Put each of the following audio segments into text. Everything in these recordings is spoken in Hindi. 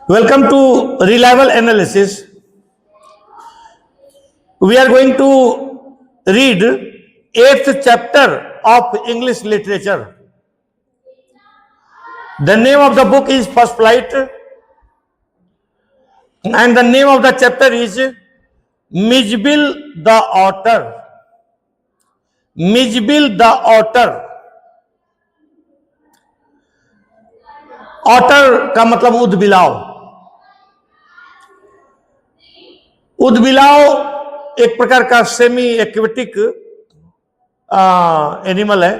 Welcome to Reliable Analysis. We are going to read 8th chapter of English literature. The name of the book is First Flight and the name of the chapter is Mijbil the Otter. Mijbil the Otter. Otter का मतलब उदबिलाव। उदबिलाव एक प्रकार का सेमी एक्वेटिक एनिमल है।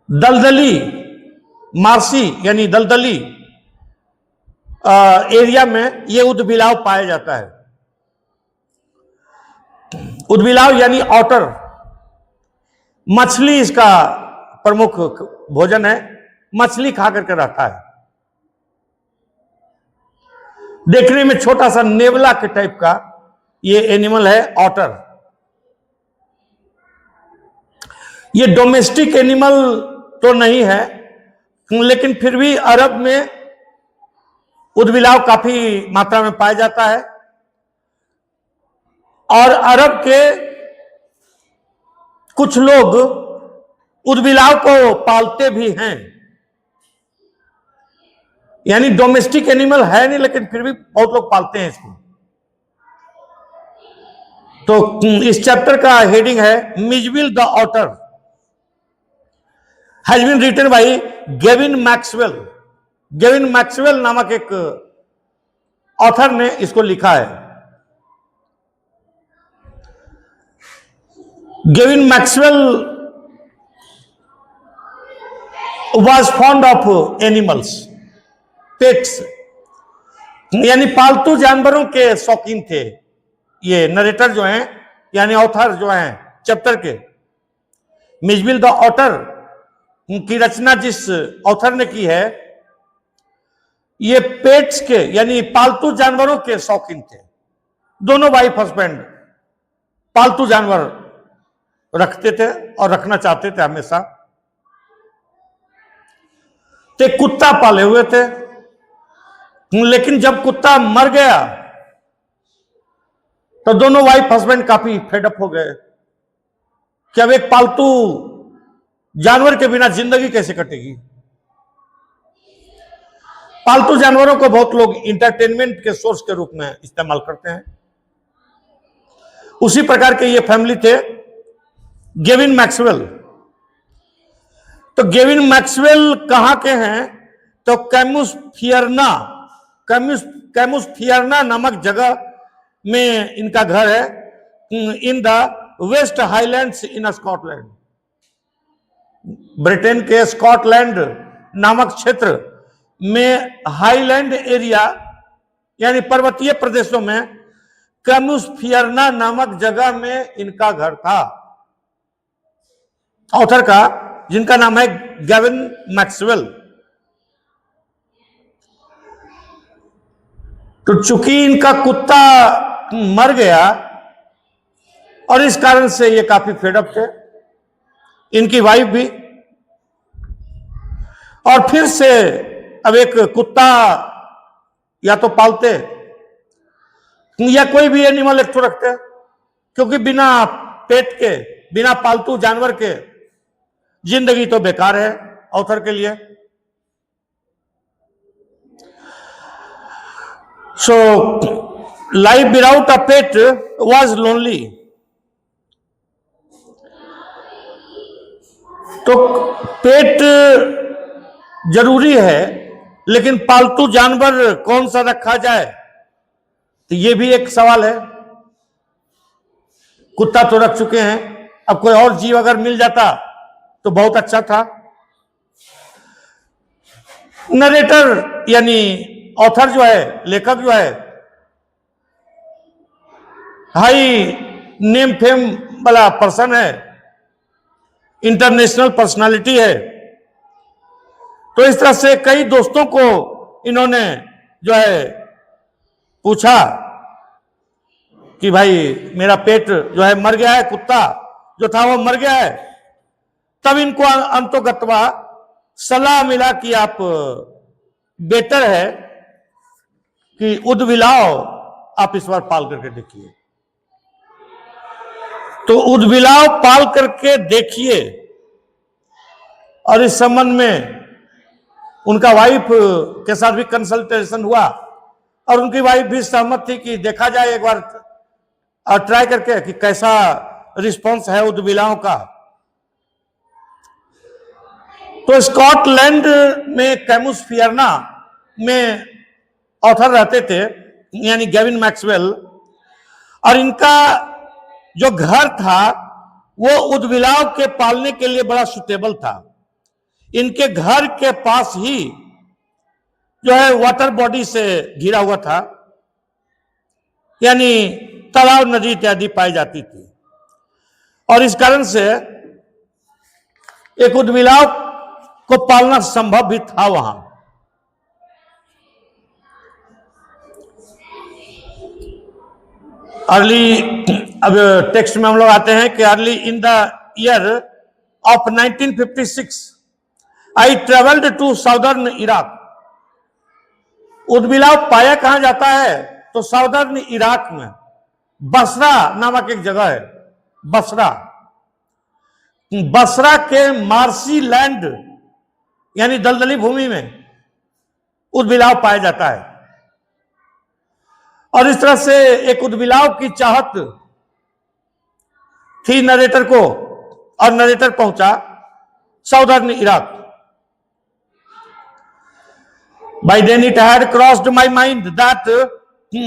दलदली मार्सी यानी दलदली एरिया में यह उदबिलाव पाया जाता है। उदबिलाव यानी ऑटर, मछली इसका प्रमुख भोजन है, मछली खा करके रहता है। देखने में छोटा सा नेवला के टाइप का ये एनिमल है ऑटर। ये डोमेस्टिक एनिमल तो नहीं है, लेकिन फिर भी अरब में उदबिलाव काफी मात्रा में पाया जाता है और अरब के कुछ लोग उदबिलाव को पालते भी हैं। यानी डोमेस्टिक एनिमल है नहीं, लेकिन फिर भी बहुत लोग पालते हैं इसको। तो इस चैप्टर का हेडिंग है Mijbil the otter, has been written by Gavin Maxwell. Gavin Maxwell नामक एक ऑथर ने इसको लिखा है। Gavin Maxwell was fond of animals, pets यानी पालतू जानवरों के शौकीन थे। ये नरेटर जो हैं यानी ऑथर जो हैं चैप्टर के, मिजबिल द ऑटर की रचना जिस ऑथर ने की है, ये पेट्स के यानी पालतू जानवरों के शौकीन थे। दोनों वाइफ हस्बैंड पालतू जानवर रखते थे और रखना चाहते थे हमेशा। तो कुत्ता पाले हुए थे, लेकिन जब कुत्ता मर गया तो दोनों वाइफ हस्बैंड काफी फेडअप हो गए कि अब एक पालतू जानवर के बिना जिंदगी कैसे कटेगी। पालतू जानवरों को बहुत लोग इंटरटेनमेंट के सोर्स के रूप में इस्तेमाल करते हैं। उसी प्रकार के ये फैमिली थे गेविन मैक्सवेल। तो गेविन मैक्सवेल कहां के हैं? तो कैमुसफियरना नामक जगह में इनका घर है, in the West Highlands in Scotland. Britain के स्कॉटलैंड नामक क्षेत्र में हाईलैंड एरिया यानी पर्वतीय प्रदेशों में कैमुसफियरना नामक जगह में इनका घर था, ऑथर का, जिनका नाम है गेविन मैक्सवेल। तो चूंकि इनका कुत्ता मर गया और इस कारण से ये काफी फेडअप थे, इनकी वाइफ भी, और फिर से अब एक कुत्ता या तो पालते या कोई भी एनिमल एक तो रखते, क्योंकि बिना पेट के, बिना पालतू जानवर के जिंदगी तो बेकार है ऑथर के लिए। So life without a pet was lonely. तो पेट जरूरी है, लेकिन पालतू जानवर कौन सा रखा जाए, तो यह भी एक सवाल है। कुत्ता तो रख चुके हैं, अब कोई और जीव अगर मिल जाता तो बहुत अच्छा था। नरेटर यानी ऑथर जो है, लेखक जो है, हाई नेम फेम वाला पर्सन है, इंटरनेशनल पर्सनालिटी है। तो इस तरह से कई दोस्तों को इन्होंने जो है पूछा कि भाई मेरा पेट जो है मर गया है, कुत्ता जो था वो मर गया है। तब इनको अंतोगत्वा सलाह मिला कि आप बेटर है कि उदबिलाव आप इस बार पाल करके देखिए। तो उदबिलाव पाल करके देखिए, और इस संबंध में उनका वाइफ के साथ भी कंसल्टेशन हुआ और उनकी वाइफ भी सहमत थी कि देखा जाए एक बार ट्राई करके कि कैसा रिस्पांस है उदबिलाव का। तो स्कॉटलैंड में कैमुस फियरना में ऑथर रहते थे, यानी गेविन मैक्सवेल, और इनका जो घर था वो उदबिलाव के पालने के लिए बड़ा सुटेबल था। इनके घर के पास ही जो है वाटर बॉडी से घिरा हुआ था, यानी तालाब, नदी इत्यादि पाई जाती थी, और इस कारण से एक उदबिलाव को पालना संभव भी था वहां। अर्ली, अब टेक्स्ट में हम लोग आते हैं कि early in the year of 1956 I travelled to southern Iraq. उदबिलाव पाया कहां जाता है? तो साउदर्न इराक में बसरा नामक एक जगह है, बसरा। बसरा के मार्सी लैंड यानी दलदली भूमि में उदबिलाव पाया जाता है, और इस तरह से एक उदबिलाव की चाहत थी नरेटर को, और नरेटर पहुंचा southern Iraq. By then it had crossed my mind that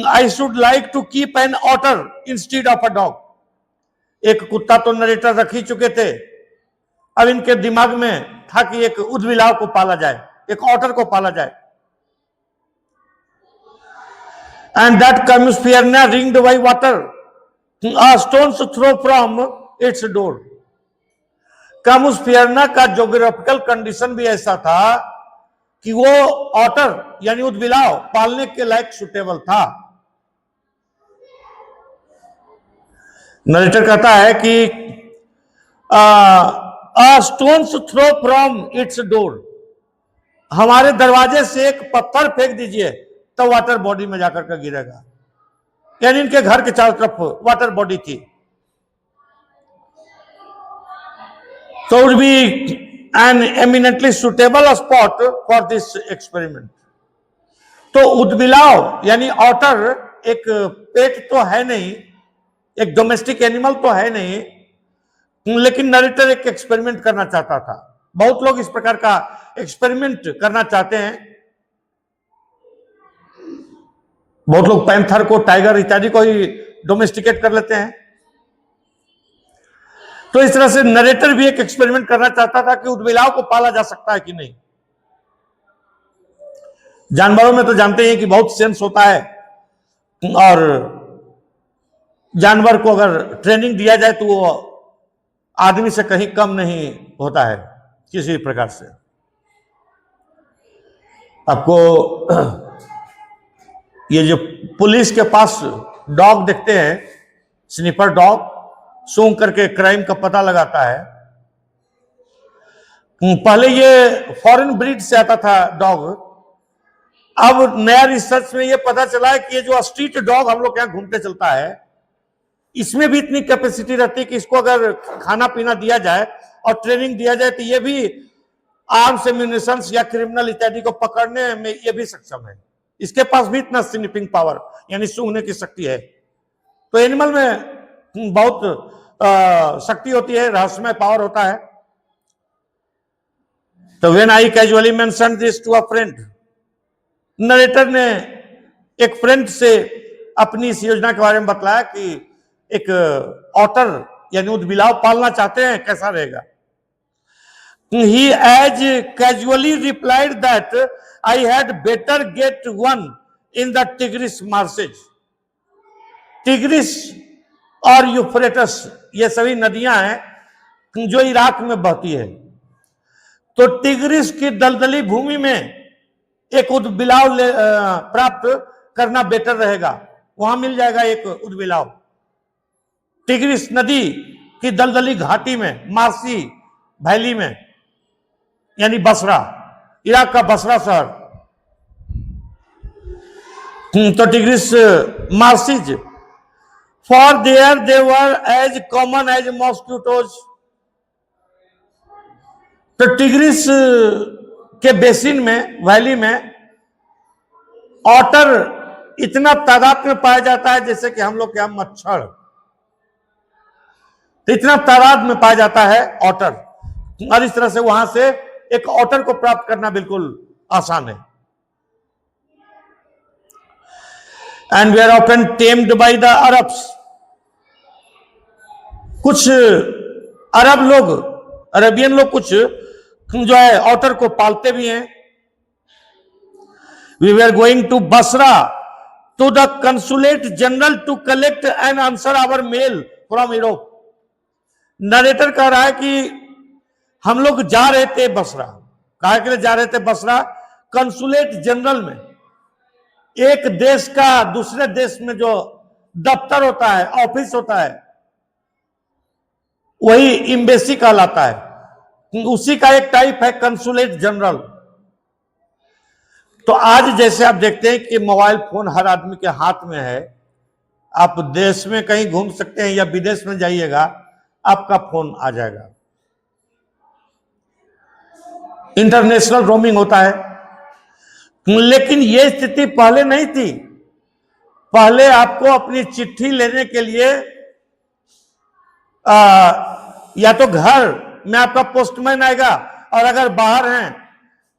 I should like to keep an otter instead of a dog. एक कुत्ता तो नरेटर रख ही चुके थे, अब इनके दिमाग में था कि एक उदबिलाव को पाला जाए, एक ऑटर को पाला जाए। And that Camus Fiorina ringed by water, a stone's throw from its door. Camus Fiorina का जोग्राफिकल कंडीशन भी ऐसा था कि वो ऑटर यानी उदबिलाव पालने के लायक सुटेबल था। नरेटर कहता है कि a stone's throw from its door, हमारे दरवाजे से एक पत्थर फेंक दीजिए तो वाटर बॉडी में जाकर के गिरेगा, यानी इनके घर के चारों तरफ वाटर बॉडी थी। So it would be an eminently suitable spot for this experiment. तो उदबिलाव यानी ऑटर एक पेट तो है नहीं, एक डोमेस्टिक एनिमल तो है नहीं, लेकिन नरेटर एक एक्सपेरिमेंट करना चाहता था। बहुत लोग इस प्रकार का एक्सपेरिमेंट करना चाहते हैं। बहुत लोग पैंथर को, टाइगर इत्यादि को ही डोमेस्टिकेट कर लेते हैं। तो इस तरह से नरेटर भी एक एक्सपेरिमेंट करना चाहता था कि उदबिलाव को पाला जा सकता है कि नहीं। जानवरों में तो जानते हैं कि बहुत सेंस होता है, और जानवर को अगर ट्रेनिंग दिया जाए तो वो आदमी से कहीं कम नहीं होता है किसी प्रकार से। आपको ये जो पुलिस के पास डॉग देखते हैं, स्निपर डॉग, सूंघ करके क्राइम का पता लगाता है। पहले ये फॉरेन ब्रीड से आता था डॉग, अब नया रिसर्च में ये पता चला है कि ये जो स्ट्रीट डॉग हम लोग यहाँ घूमते चलता है, इसमें भी इतनी कैपेसिटी रहती है कि इसको अगर खाना पीना दिया जाए और ट्रेनिंग दिया जाए तो ये भी आर्म्स, एम्यूनिशंस या क्रिमिनल इत्यादि को पकड़ने में ये भी सक्षम है। इसके पास भी इतना स्निपिंग पावर यानी सूंघने की शक्ति है। तो एनिमल में बहुत शक्ति होती है, रहस्यमय पावर होता है। तो when I casually mention this to a friend, narrator ने एक फ्रेंड से अपनी इस योजना के बारे में बतलाया कि एक ऑटर यानी उदबिलाव पालना चाहते हैं, कैसा रहेगा। He as casually replied that I had better get one in the Tigris marshes. Tigris और यूफ्रेटस ये सभी नदियां हैं जो इराक में बहती है। तो टिग्रिस की दलदली भूमि में एक उदबिलाव प्राप्त करना बेटर रहेगा, वहां मिल जाएगा एक उदबिलाव। टिग्रिस नदी की दलदली घाटी में, मार्सी वैली में, यानी बसरा, इराक का बसरा शहर, तो Tigris marshes, for there they were as common as mosquitoes. तो टिग्रिस के बेसिन में, वैली में ऑटर इतना तादाद में पाया जाता है जैसे कि हम लोग के यहां मच्छर, तो इतना तादाद में पाया जाता है ऑटर, और इस तरह से वहां से एक ऑटर को प्राप्त करना बिल्कुल आसान है। And we are often tamed by the Arabs. कुछ अरब लोग, अरेबियन लोग कुछ जो है ऑटर को पालते भी हैं। We were going to Basra to the consulate general to collect and answer our mail from Europe. Narrator कह रहा है कि हम लोग जा रहे थे बसरा। कहा के लिए जा रहे थे बसरा? कंसुलेट जनरल में, एक देश का दूसरे देश में जो दफ्तर होता है, ऑफिस होता है, वही एम्बेसी कहलाता है। उसी का एक टाइप है कंसुलेट जनरल। तो आज जैसे आप देखते हैं कि मोबाइल फोन हर आदमी के हाथ में है, आप देश में कहीं घूम सकते हैं या विदेश में जाइएगा, आपका फोन आ जाएगा। इंटरनेशनल रोमिंग होता है। लेकिन यह स्थिति पहले नहीं थी। पहले आपको अपनी चिट्ठी लेने के लिए या तो घर में आपका पोस्टमैन आएगा, और अगर बाहर हैं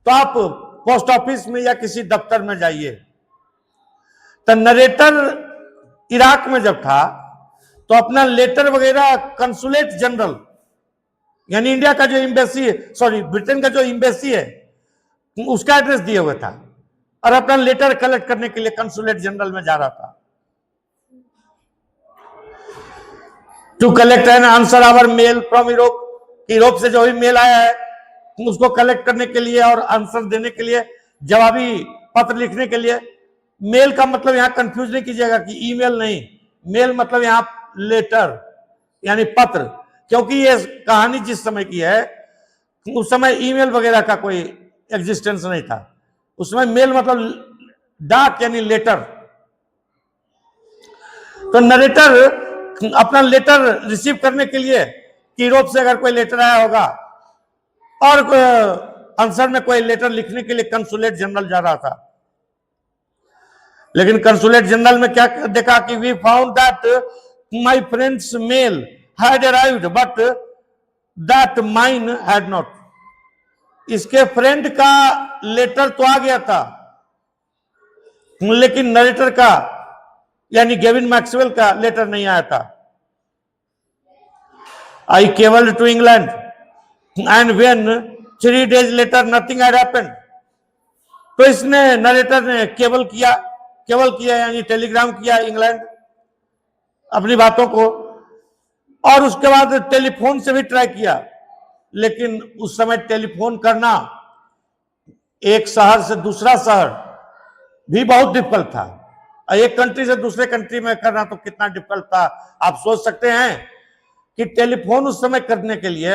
तो आप पोस्ट ऑफिस में या किसी दफ्तर में जाइए। तो नरेटर इराक में जब था तो अपना लेटर वगैरह कंसुलेट जनरल, यानी इंडिया का जो एम्बेसी है, सॉरी ब्रिटेन का जो एम्बेसी है, उसका एड्रेस दिया हुआ था, और अपना लेटर कलेक्ट करने के लिए कंसुलेट जनरल में जा रहा था। To collect an answer our mail from Europe. Europe से जो भी मेल आया है उसको कलेक्ट करने के लिए और आंसर देने के लिए, जवाबी पत्र लिखने के लिए। मेल का मतलब यहां कंफ्यूज नहीं कीजिएगा कि ईमेल नहीं, मेल मतलब यहां लेटर यानी पत्र, क्योंकि ये कहानी जिस समय की है उस समय ईमेल वगैरह का कोई एग्जिस्टेंस नहीं था। उस समय मेल मतलब डाक यानी लेटर। तो नरेटर अपना लेटर रिसीव करने के लिए, यूरोप से अगर कोई लेटर आया होगा और आंसर में कोई लेटर लिखने के लिए कंसुलेट जनरल जा रहा था। लेकिन कंसुलेट जनरल में क्या देखा कि we found that my friends mail had arrived but that mine had not. इसके फ्रेंड का लेटर तो आ गया था, लेकिन नरेटर का यानी गेविन मैक्सवेल का लेटर नहीं आया था। I cabled to England and when 3 days later nothing had happened। तो इसने नरेटर ने केवल किया यानी टेलीग्राम किया इंग्लैंड अपनी बातों को, और उसके बाद टेलीफोन से भी ट्राई किया। लेकिन उस समय टेलीफोन करना एक शहर से दूसरा शहर भी बहुत डिफिकल्ट था, और एक कंट्री से दूसरे कंट्री में करना तो कितना डिफिकल्ट था आप सोच सकते हैं। कि टेलीफोन उस समय करने के लिए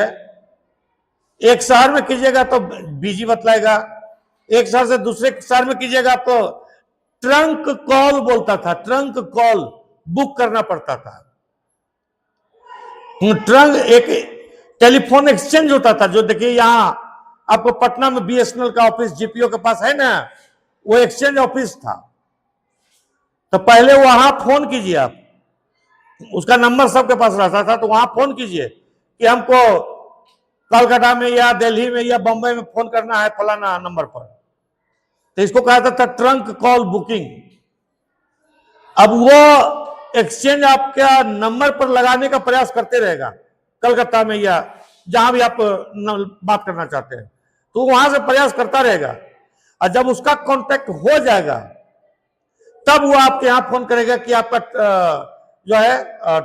एक शहर में कीजिएगा तो बिजी बतलाएगा, एक शहर से दूसरे शहर में कीजिएगा तो ट्रंक कॉल बोलता था, ट्रंक कॉल बुक करना पड़ता था। ट्रंक एक टेलीफोन एक्सचेंज होता था, जो देखिए यहां आपको पटना में बीएसएनएल का ऑफिस जीपीओ के पास है ना, वो एक्सचेंज ऑफिस था। तो पहले वहां फोन कीजिए आप, उसका नंबर सबके पास रहता था, तो वहां फोन कीजिए कि हमको कलकत्ता में या दिल्ली में या बंबई में फोन करना है फलाना नंबर पर। तो इसको कहा था ट्रंक कॉल बुकिंग। अब वो एक्सचेंज आपका नंबर पर लगाने का प्रयास करते रहेगा कलकत्ता में या जहां भी आप बात करना चाहते हैं, तो वहां से प्रयास करता रहेगा, और जब उसका कांटेक्ट हो जाएगा तब वो आपके यहां फोन करेगा कि आपका जो है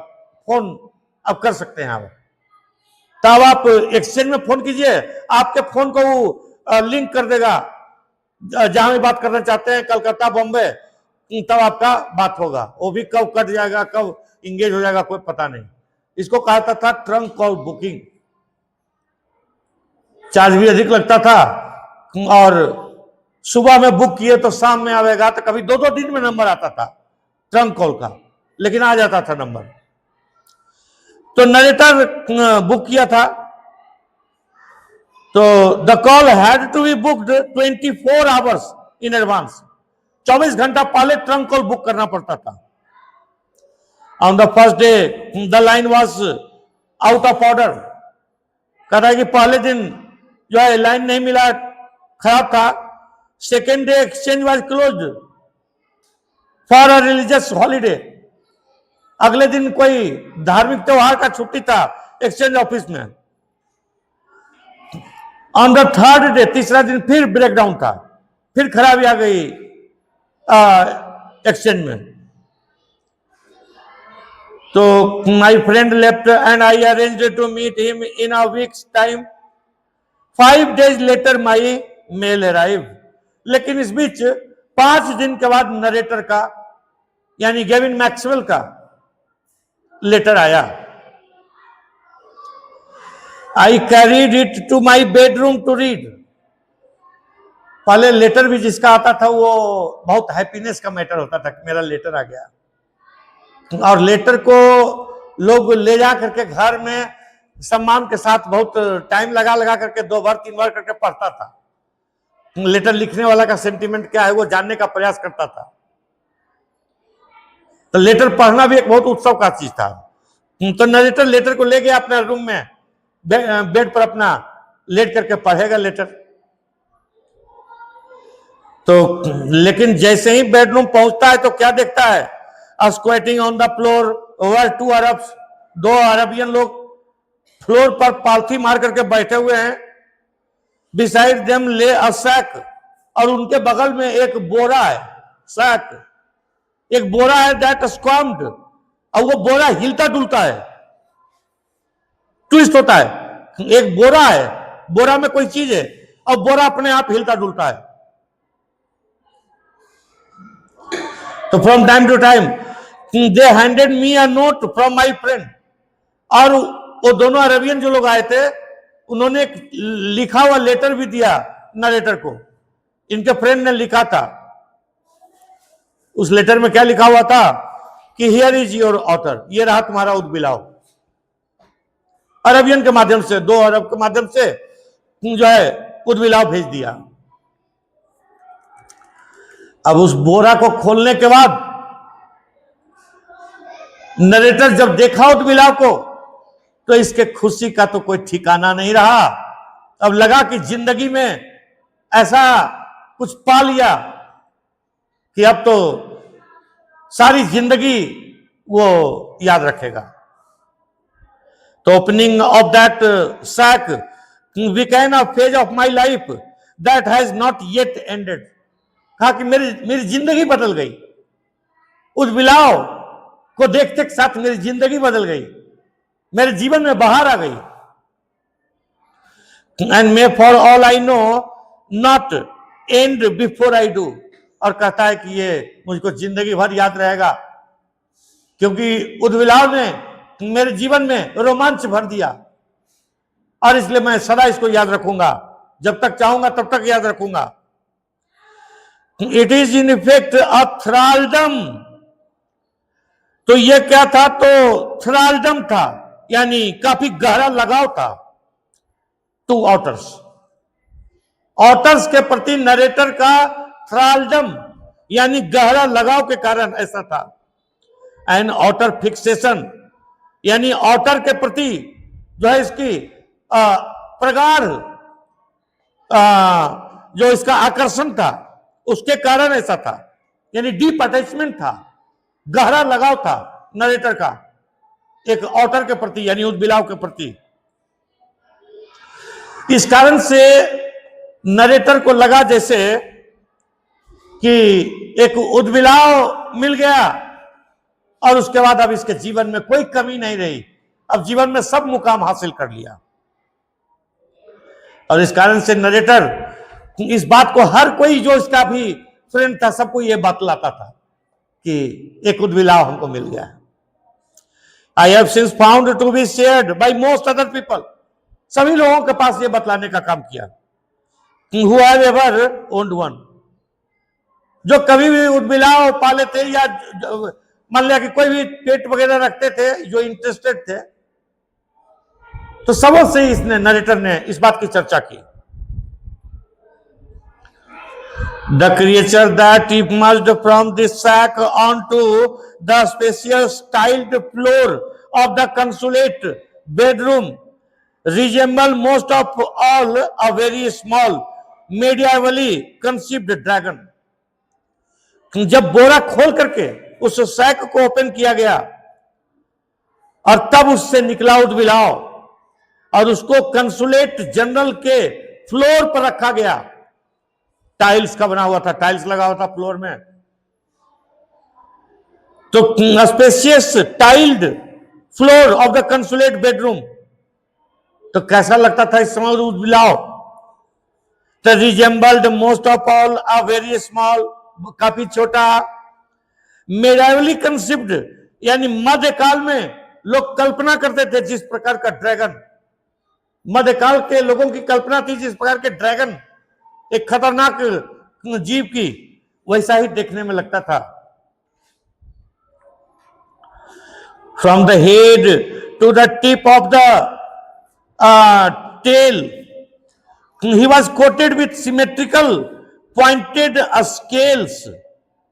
फोन अब कर सकते हैं आप। तब आप एक्सचेंज में फोन कीजिए, आपके फोन को वो लिंक कर देगा जहां भी बात करना चाहते हैं, कलकत्ता बॉम्बे, तब आपका बात होगा। वो भी कब कट जाएगा कब इंगेज हो जाएगा कोई पता नहीं। इसको कहा था ट्रंक कॉल बुकिंग। चार्ज भी अधिक लगता था और सुबह में बुक किए तो शाम में आएगा, तो कभी 2-2 दिन में नंबर आता था ट्रंक कॉल का, लेकिन आ जाता था नंबर। तो नरेटर बुक किया था, तो the call had to be booked 24 hours in advance. 24 घंटा पहले ट्रंक कॉल बुक करना पड़ता था। On the first day the line was out of order. कह रहा है कि पहले दिन जो है लाइन नहीं मिला, खराब था। Second day exchange was closed for a religious holiday. अगले दिन कोई धार्मिक त्योहार का छुट्टी था एक्सचेंज ऑफिस में। ऑन द थर्ड डे, तीसरा दिन फिर ब्रेकडाउन था, फिर खराबी आ गई एक्सचेंज में। तो my friend left and I arranged to meet him in a weeks time. 5 days later my mail arrive. लेकिन इस बीच 5 दिन के बाद नरेटर का यानी गेविन मैक्सवेल का लेटर आया। I carried it to my bedroom to read. पहले लेटर भी जिसका आता था वो बहुत हैप्पीनेस का मैटर होता था कि मेरा लेटर आ गया, और लेटर को लोग ले जा करके घर में सम्मान के साथ बहुत टाइम लगा करके 2 बार 3 बार करके पढ़ता था। लेटर लिखने वाला का सेंटीमेंट क्या है वो जानने का प्रयास करता था। तो लेटर पढ़ना भी एक बहुत उत्सव का चीज था। तो नरेटर लेटर को ले गया अपने रूम में, बेड पर अपना लेट करके पढ़ेगा लेटर। तो लेकिन जैसे ही बेडरूम पहुंचता है तो क्या देखता है, squatting on the floor were 2 Arabs. 2 Arabian लोग फ्लोर पर पालथी मार करके बैठे हुए हैं। बिसाइड देम ले अ सैक, और उनके बगल में एक बोरा है, सैक, एक बोरा है दैट स्क्वाम्ड, और वो बोरा हिलता डुलता है, ट्विस्ट होता है। एक बोरा है, बोरा में कोई चीज है और बोरा अपने आप हिलता डुलता है। तो from time to time they handed me a note from my friend. और वो दोनों अरबियन जो लोग आए थे उन्होंने एक लिखा हुआ लेटर भी दिया नरेटर को, इनके फ्रेंड ने लिखा था। उस लेटर में क्या लिखा हुआ था कि हियर इज योर ऑथर, ये रहा तुम्हारा उद्बिलाव। अरबियन के माध्यम से, 2 अरब के माध्यम से जो है उद्बिलाव भेज दिया। अब उस बोरा को खोलने के बाद नरेटर जब देखा उद्बिलाव को तो इसके खुशी का तो कोई ठिकाना नहीं रहा। अब लगा कि जिंदगी में ऐसा कुछ पा लिया कि अब तो सारी जिंदगी वो याद रखेगा। तो opening of that sack became a phase of my life that has not yet ended. कहा कि मेरी जिंदगी बदल गई। उस बिलाव को देखते के साथ मेरी जिंदगी बदल गई, मेरे जीवन में बाहर आ गई। And may for all I know not and before I do. और कहता है कि ये मुझको जिंदगी भर याद रहेगा, क्योंकि उद्बिलाव ने मेरे जीवन में रोमांच भर दिया, और इसलिए मैं सदा इसको याद रखूंगा, जब तक चाहूंगा तब तक याद रखूंगा। इट इज इन इफेक्ट अ थ्रालडम। तो ये क्या था, तो थ्रालडम था, यानी काफी गहरा लगाव था टू ऑटर्स। ऑटर्स के प्रति नरेटर का थ्रालडम यानी गहरा लगाव के कारण ऐसा था। एंड ऑटर फिक्सेशन यानी ऑटर के प्रति जो है इसकी प्रगाढ़ जो इसका आकर्षण था उसके कारण ऐसा था, यानी डीप अटैचमेंट था, गहरा लगाव था नरेटर का एक ऑटर के प्रति यानी उद्बिलाव के प्रति। इस कारण से नरेटर को लगा जैसे कि एक उद्बिलाव मिल गया और उसके बाद अब इसके जीवन में कोई कमी नहीं रही, अब जीवन में सब मुकाम हासिल कर लिया। और इस कारण से नरेटर इस बात को हर कोई जो इसका भी फ्रेंड था सबको यह बतलाता था कि एक उद्बिलाव हमको मिल गया। I have since found to be shared by most other people. सभी लोगों के पास ये बतलाने का काम किया। Who have ever owned one. जो कभी भी उदबिलाव पाले थे या मान लिया कि कोई भी पेट वगैरह रखते थे जो इंटरेस्टेड थे, तो सबसे इसने नरेटर ने इस बात की चर्चा की। The creature that emerged from this sack onto the spacious tiled floor of the consulate bedroom resembled most of all a very small medievally conceived dragon. जब बोरा खोल करके उस सैक को ओपन किया गया और तब उससे निकला उदबिलाव और उसको कंसुलेट जनरल के फ्लोर पर रखा गया। टाइल्स का बना हुआ था, टाइल्स लगा हुआ था फ्लोर में, तो spacious tiled floor of the consulate bedroom, तो कैसा लगता था इस समय उदबिलाव? The resembled most of all a very small, काफी छोटा, मेडावली कंसिप्ड, यानी मध्यकाल में लोग कल्पना करते थे जिस प्रकार का ड्रैगन, मध्यकाल के लोगों की कल्पना थी जिस प्रकार के ड्रैगन, एक खतरनाक जीव की, वैसा ही देखने में लगता था। From the head to the tip of the tail he was coated with symmetrical pointed scales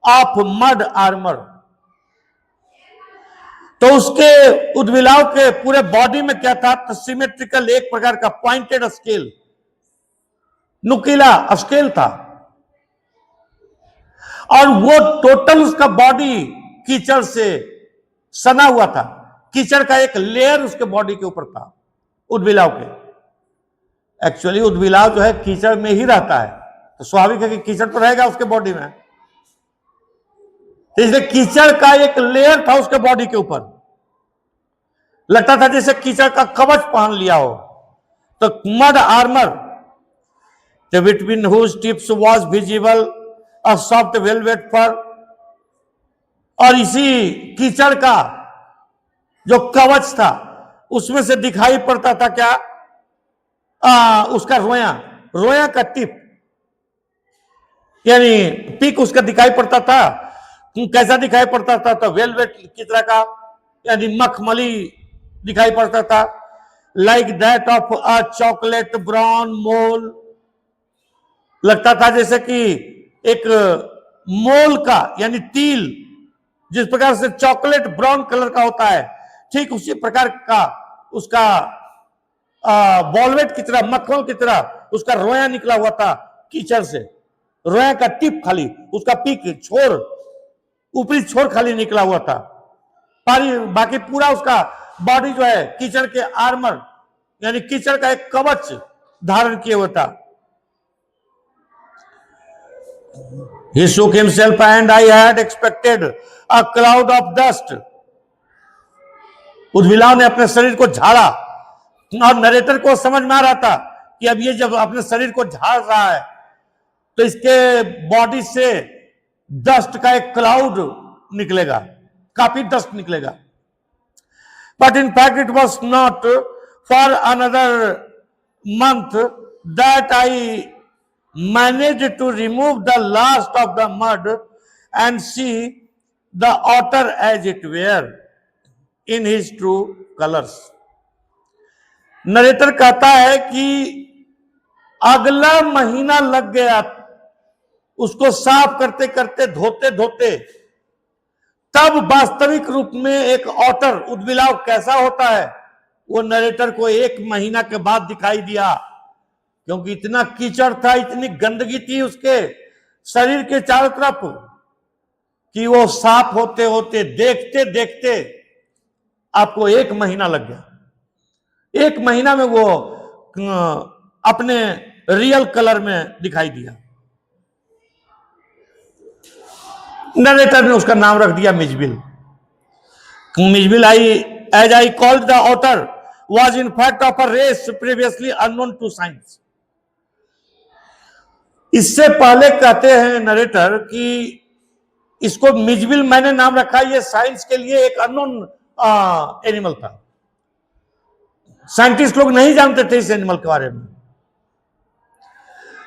of mud armour. तो उसके उदबिलाव के पूरे बॉडी में क्या था? तो सिमेट्रिकल, एक प्रकार का पॉइंटेड स्केल, नुकीला स्केल था, और वो टोटल उसका बॉडी कीचड़ से सना हुआ था। कीचड़ का एक लेयर उसके बॉडी के ऊपर था उदबिलाव के। एक्चुअली उदबिलाव जो है कीचड़ में ही रहता है, तो स्वाभाविक है कि कीचड़ तो रहेगा उसके बॉडी में, तो इसलिए कीचड़ का एक लेयर था उसके बॉडी के ऊपर, लगता था जैसे कीचड़ का कवच पहन लिया हो। तो mud armour between whose tips was visible a soft velvet fur, और इसी कीचड़ का जो कवच था उसमें से दिखाई पड़ता था क्या? उसका रोया, रोया का टिप, यानी पीक उसका दिखाई पड़ता था। कैसा दिखाई पड़ता था? तो वेलवेट की तरह का, यानी मखमली दिखाई पड़ता था। Like that of a chocolate brown mole, लगता था जैसे कि एक मोल का, यानी तिल जिस प्रकार से चॉकलेट ब्राउन कलर का होता है, ठीक उसी प्रकार का उसका बॉलवेट की तरह, मक्खन की तरह उसका रोया निकला हुआ था कीचड़ से। रोया का टिप खाली, उसका पीक, छोर, ऊपरी छोर खाली निकला हुआ था, बाकी पूरा उसका बॉडी जो है कीचड़ के आर्मर, यानी कीचड़ का एक कवच धारण किए हुआ था। He shook himself and I had expected a cloud of dust. उदबिलाव ने अपने शरीर को झाड़ा और नरेटर को समझ में आ रहा था कि अब ये जब अपने शरीर को झाड़ रहा है तो इसके बॉडी से डस्ट का एक क्लाउड निकलेगा, काफी डस्ट निकलेगा। But in fact it was not for another month that I managed to remove the last of the mud and see the otter as it were in his true colors. Narrator कहता है कि अगला महीना लग गया उसको साफ करते करते, धोते धोते, तब वास्तविक रूप में एक ऑटर, उदबिलाव कैसा होता है वो नरेटर को 1 महीना के बाद दिखाई दिया, क्योंकि इतना कीचड़ था, इतनी गंदगी थी उसके शरीर के चारों तरफ कि वो साफ होते होते, देखते देखते आपको 1 महीना लग गया। 1 महीना में वो अपने रियल कलर में दिखाई दिया। नरेटर ने उसका नाम रख दिया Mijbil. Mijbil as I called the otter was in fact of a race previously unknown to science. इससे पहले कहते हैं नरेटर कि इसको मिजबिल मैंने नाम रखा, ये साइंस के लिए एक अननोन एनिमल था, साइंटिस्ट लोग नहीं जानते थे इस एनिमल के बारे में।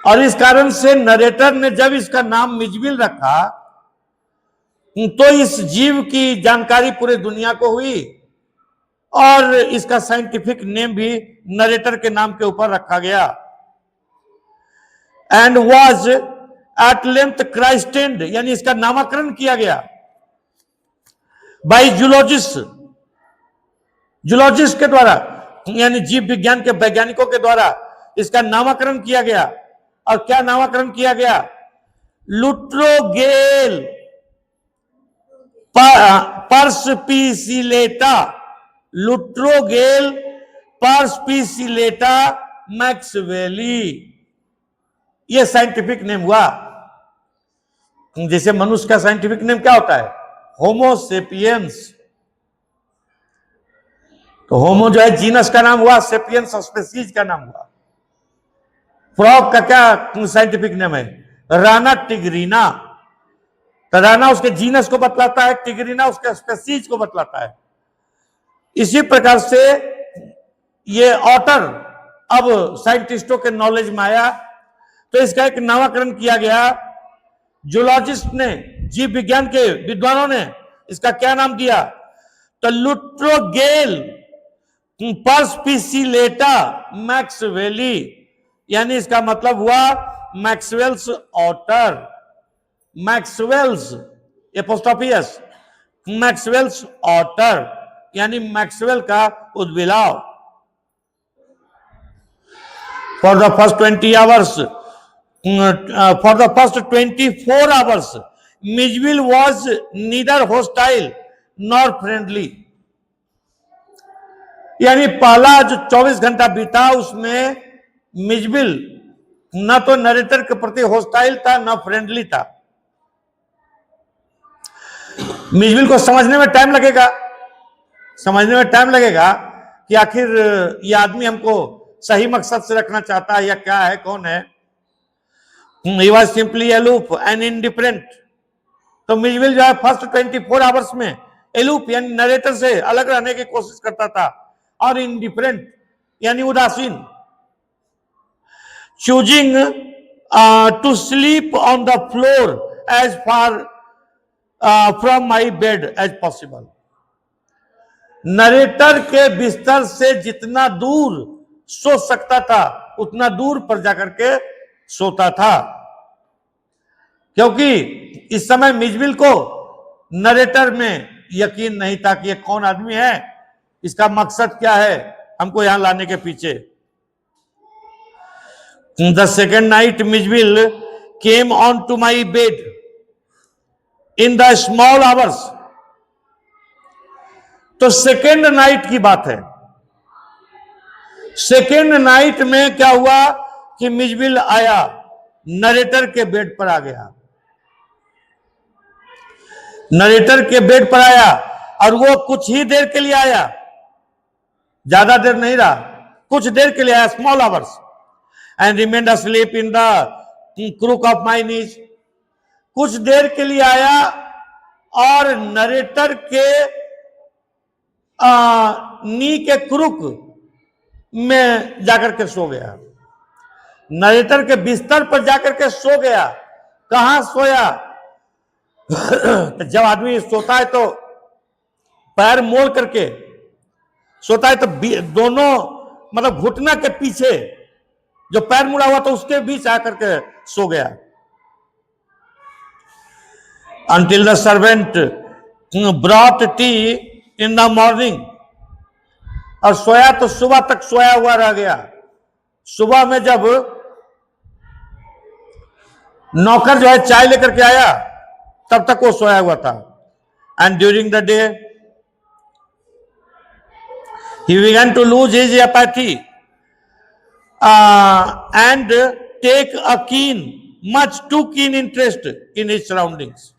और इस कारण से नरेटर ने जब इसका नाम मिजबिल रखा तो इस जीव की जानकारी पूरे दुनिया को हुई और इसका साइंटिफिक नेम भी नरेटर के नाम के ऊपर रखा गया। एंड वाज एट लेंथ क्राइस्टेंड, यानी इसका नामकरण किया गया बाय जूलॉजिस्ट के द्वारा, यानी जीव विज्ञान के वैज्ञानिकों के द्वारा इसका नामकरण किया गया। और क्या नामकरण किया गया? लुट्रोगेल पर्सपीसिलेटा, लुट्रोगेल पर्सपीसिलेटा मैक्सवेली, यह साइंटिफिक नेम हुआ। जैसे मनुष्य का साइंटिफिक नेम क्या होता है? होमोसेपियंस। तो होमो जो है जीनस का नाम हुआ, सेपियंस स्पेसीज का नाम हुआ। फ्रॉग का क्या साइंटिफिक नेम है? राना टिग्रीना। तो राना उसके जीनस को बतलाता है, टिग्रीना उसके स्पेसीज को बतलाता है। इसी प्रकार से ये ऑटर अब साइंटिस्टों के नॉलेज में आया, तो इसका एक नामकरण किया गया। जूलॉजिस्ट ने, जीव विज्ञान के विद्वानों ने इसका क्या नाम दिया? तो लुट्रोगेल पर्सपीसिलेटा मैक्सवेली, यानी इसका मतलब हुआ Maxwell's otter. Maxwell's apostrophe s, Maxwell's otter, यानी मैक्सवेल का उद्बिलाव। For the first 20 hours, for the first 24 hours, Mijbil was neither hostile nor friendly. यानी पहला जो 24 घंटा बीता उसमें मिजबिल न तो नरेटर के प्रति हॉस्टाइल था न फ्रेंडली था। मिजबिल को समझने में टाइम लगेगा कि आखिर ये आदमी हमको सही मकसद से रखना चाहता है या क्या है, कौन है। He was simply aloof and indifferent. तो मिजबिल जो है फर्स्ट 24 आवर्स में एलूफ यानी नरेटर से अलग रहने की कोशिश करता था, और इंडिफरेंट यानी उदासीन। Choosing to sleep on the floor as far from my bed as possible. Narrator के बिस्तर से जितना दूर सो सकता था उतना दूर पर जाकर के सोता था, क्योंकि इस समय मिजबिल को नरेटर में यकीन नहीं था कि ये कौन आदमी है, इसका मकसद क्या है हमको यहां लाने के पीछे। The second night Mijbil came on to my bed in the small hours. तो सेकेंड नाइट की बात है। सेकेंड नाइट में क्या हुआ कि मिजबिल आया, नरेटर के बेड पर आ गया। नरेटर के बेड पर आया और वो कुछ ही देर के लिए आया, ज्यादा देर नहीं रहा, कुछ देर के लिए आया, small hours. And remained asleep in the crook of my knees. कुछ देर के लिए आया और नरेटर के नी के क्रूक में जाकर के सो गया, नरेटर के बिस्तर पर जाकर के सो गया। कहां सोया? जब आदमी सोता है तो पैर मोड़ करके सोता है, तो दोनों मतलब घुटना के पीछे जो पैर मुड़ा हुआ था उसके बीच आकर के सो गया। Until the servant brought tea in the morning। और सोया तो सुबह तक सोया हुआ रह गया। सुबह में जब नौकर जो है चाय लेकर के आया तब तक वो सोया हुआ था। And during the day he began to lose his apathy and take a much too keen interest in his surroundings।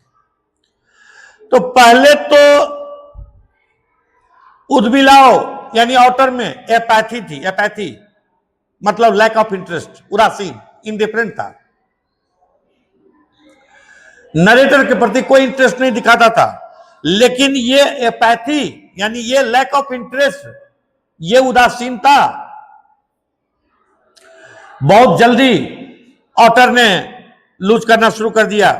तो पहले तो उद्बिलाव यानी आउटर में एपैथी थी। एपैथी मतलब लैक ऑफ इंटरेस्ट, उदासीन, इंडिफरेंट था। नरेटर के प्रति कोई इंटरेस्ट नहीं दिखाता था। लेकिन ये एपैथी यानी ये लैक ऑफ इंटरेस्ट, ये उदासीनता बहुत जल्दी ऑटर ने लूज करना शुरू कर दिया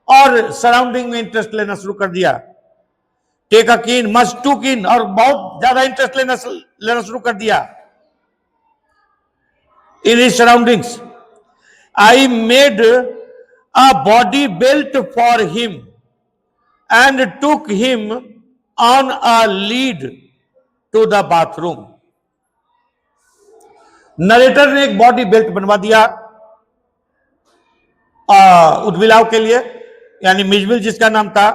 और सराउंडिंग में इंटरेस्ट लेना शुरू कर दिया। टेक अ कीन, मस्ट टू कीन, और बहुत ज्यादा इंटरेस्ट लेना शुरू कर दिया in his surroundings. I made a body belt for him and took him on a lead to the bathroom. Narrator ने एक बॉडी बेल्ट बनवा दिया उद्बिलाव के लिए, यानी मिजबिल जिसका नाम था,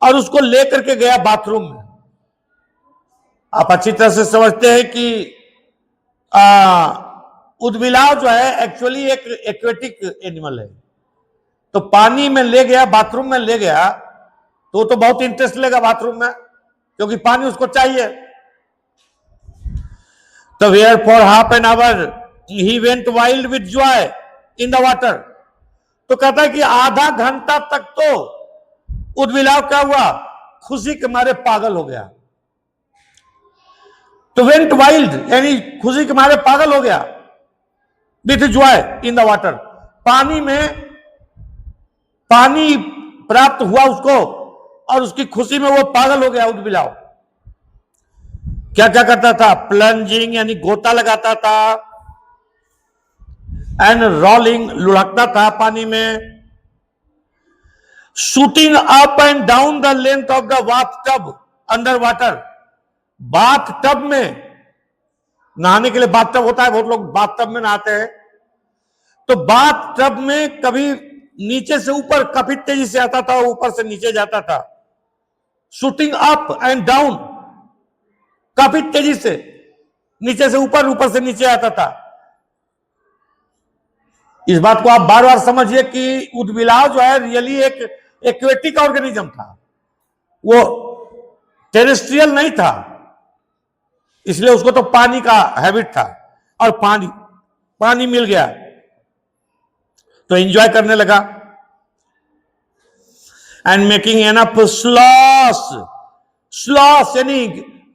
और उसको लेकर के गया बाथरूम में। आप अच्छी तरह से समझते हैं कि उद्बिलाव जो है एक्चुअली एक एक्वेटिक एनिमल है, तो पानी में ले गया, बाथरूम में ले गया, तो बहुत इंटरेस्ट लेगा बाथरूम में, क्योंकि पानी उसको चाहिए। तो where for half an hour he went wild with joy in the water. तो कहता है कि आधा घंटा तक तो उद्बिलाव क्या हुआ, खुशी के मारे पागल हो गया। तो वेंट वाइल्ड यानी खुशी के मारे पागल हो गया, with joy in the water. पानी में पानी प्राप्त हुआ उसको और उसकी खुशी में वो पागल हो गया उद्बिलाव। क्या क्या करता था, प्लंजिंग यानी गोता लगाता था, एंड रोलिंग लुढ़कता था पानी में, shooting up and down the length of the bath tub under water. Bath tub में नहाने के लिए बाथ टब होता है, बहुत लोग बाथ टब में नहाते हैं, तो बाथ टब में कभी नीचे से ऊपर काफी तेजी से आता था, ऊपर से नीचे जाता था। शूटिंग अप एंड डाउन, काफी तेजी से नीचे से ऊपर, ऊपर से नीचे आता था। इस बात को आप बार बार समझिए कि उद्बिलाव जो है रियली एक एक्वेटिक ऑर्गेनिज्म था, वो टेरेस्ट्रियल नहीं था, इसलिए उसको तो पानी का हैबिट था, और पानी मिल गया तो एंजॉय करने लगा। एंड मेकिंग एनफ स्लॉस यानी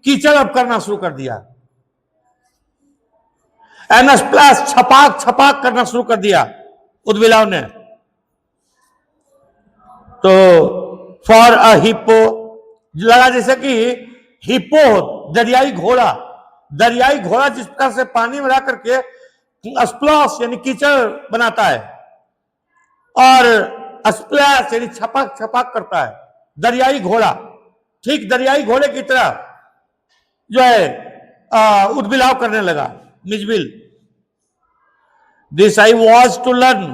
कीचड़ अब करना शुरू कर दिया, एंड स्प्लैश छपाक छपाक करना शुरू कर दिया उद्बिलाव ने। तो फॉर अ हिप्पो, लगा जैसे कि हिप्पो दरियाई घोड़ा जिस प्रकार से पानी में रह करके स्प्लॉश यानी कीचड़ बनाता है, और स्प्लैश यानी छपाक छपाक करता है, दरियाई घोड़ा, ठीक दरियाई घोड़े की तरह जो है उद्बिलाव करने लगा Mijbil. This I was to learn,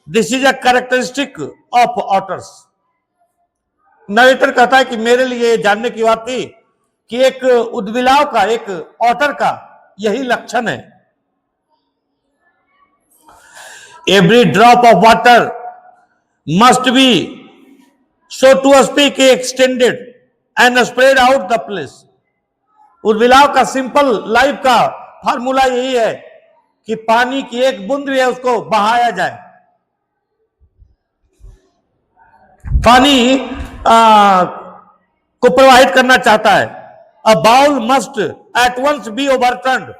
this is a characteristic of otters. Narrator कहता है कि मेरे लिए जानने की बात थी कि एक उद्बिलाव का, एक ऑटर का यही लक्षण है। Every drop of water must be, so to speak, extended and spread out the place. उद्बिलाव का सिंपल लाइफ का फार्मूला यही है कि पानी की एक बूंद भी है उसको बहाया जाए। पानी को प्रवाहित करना चाहता है। A bowl must at once be overturned.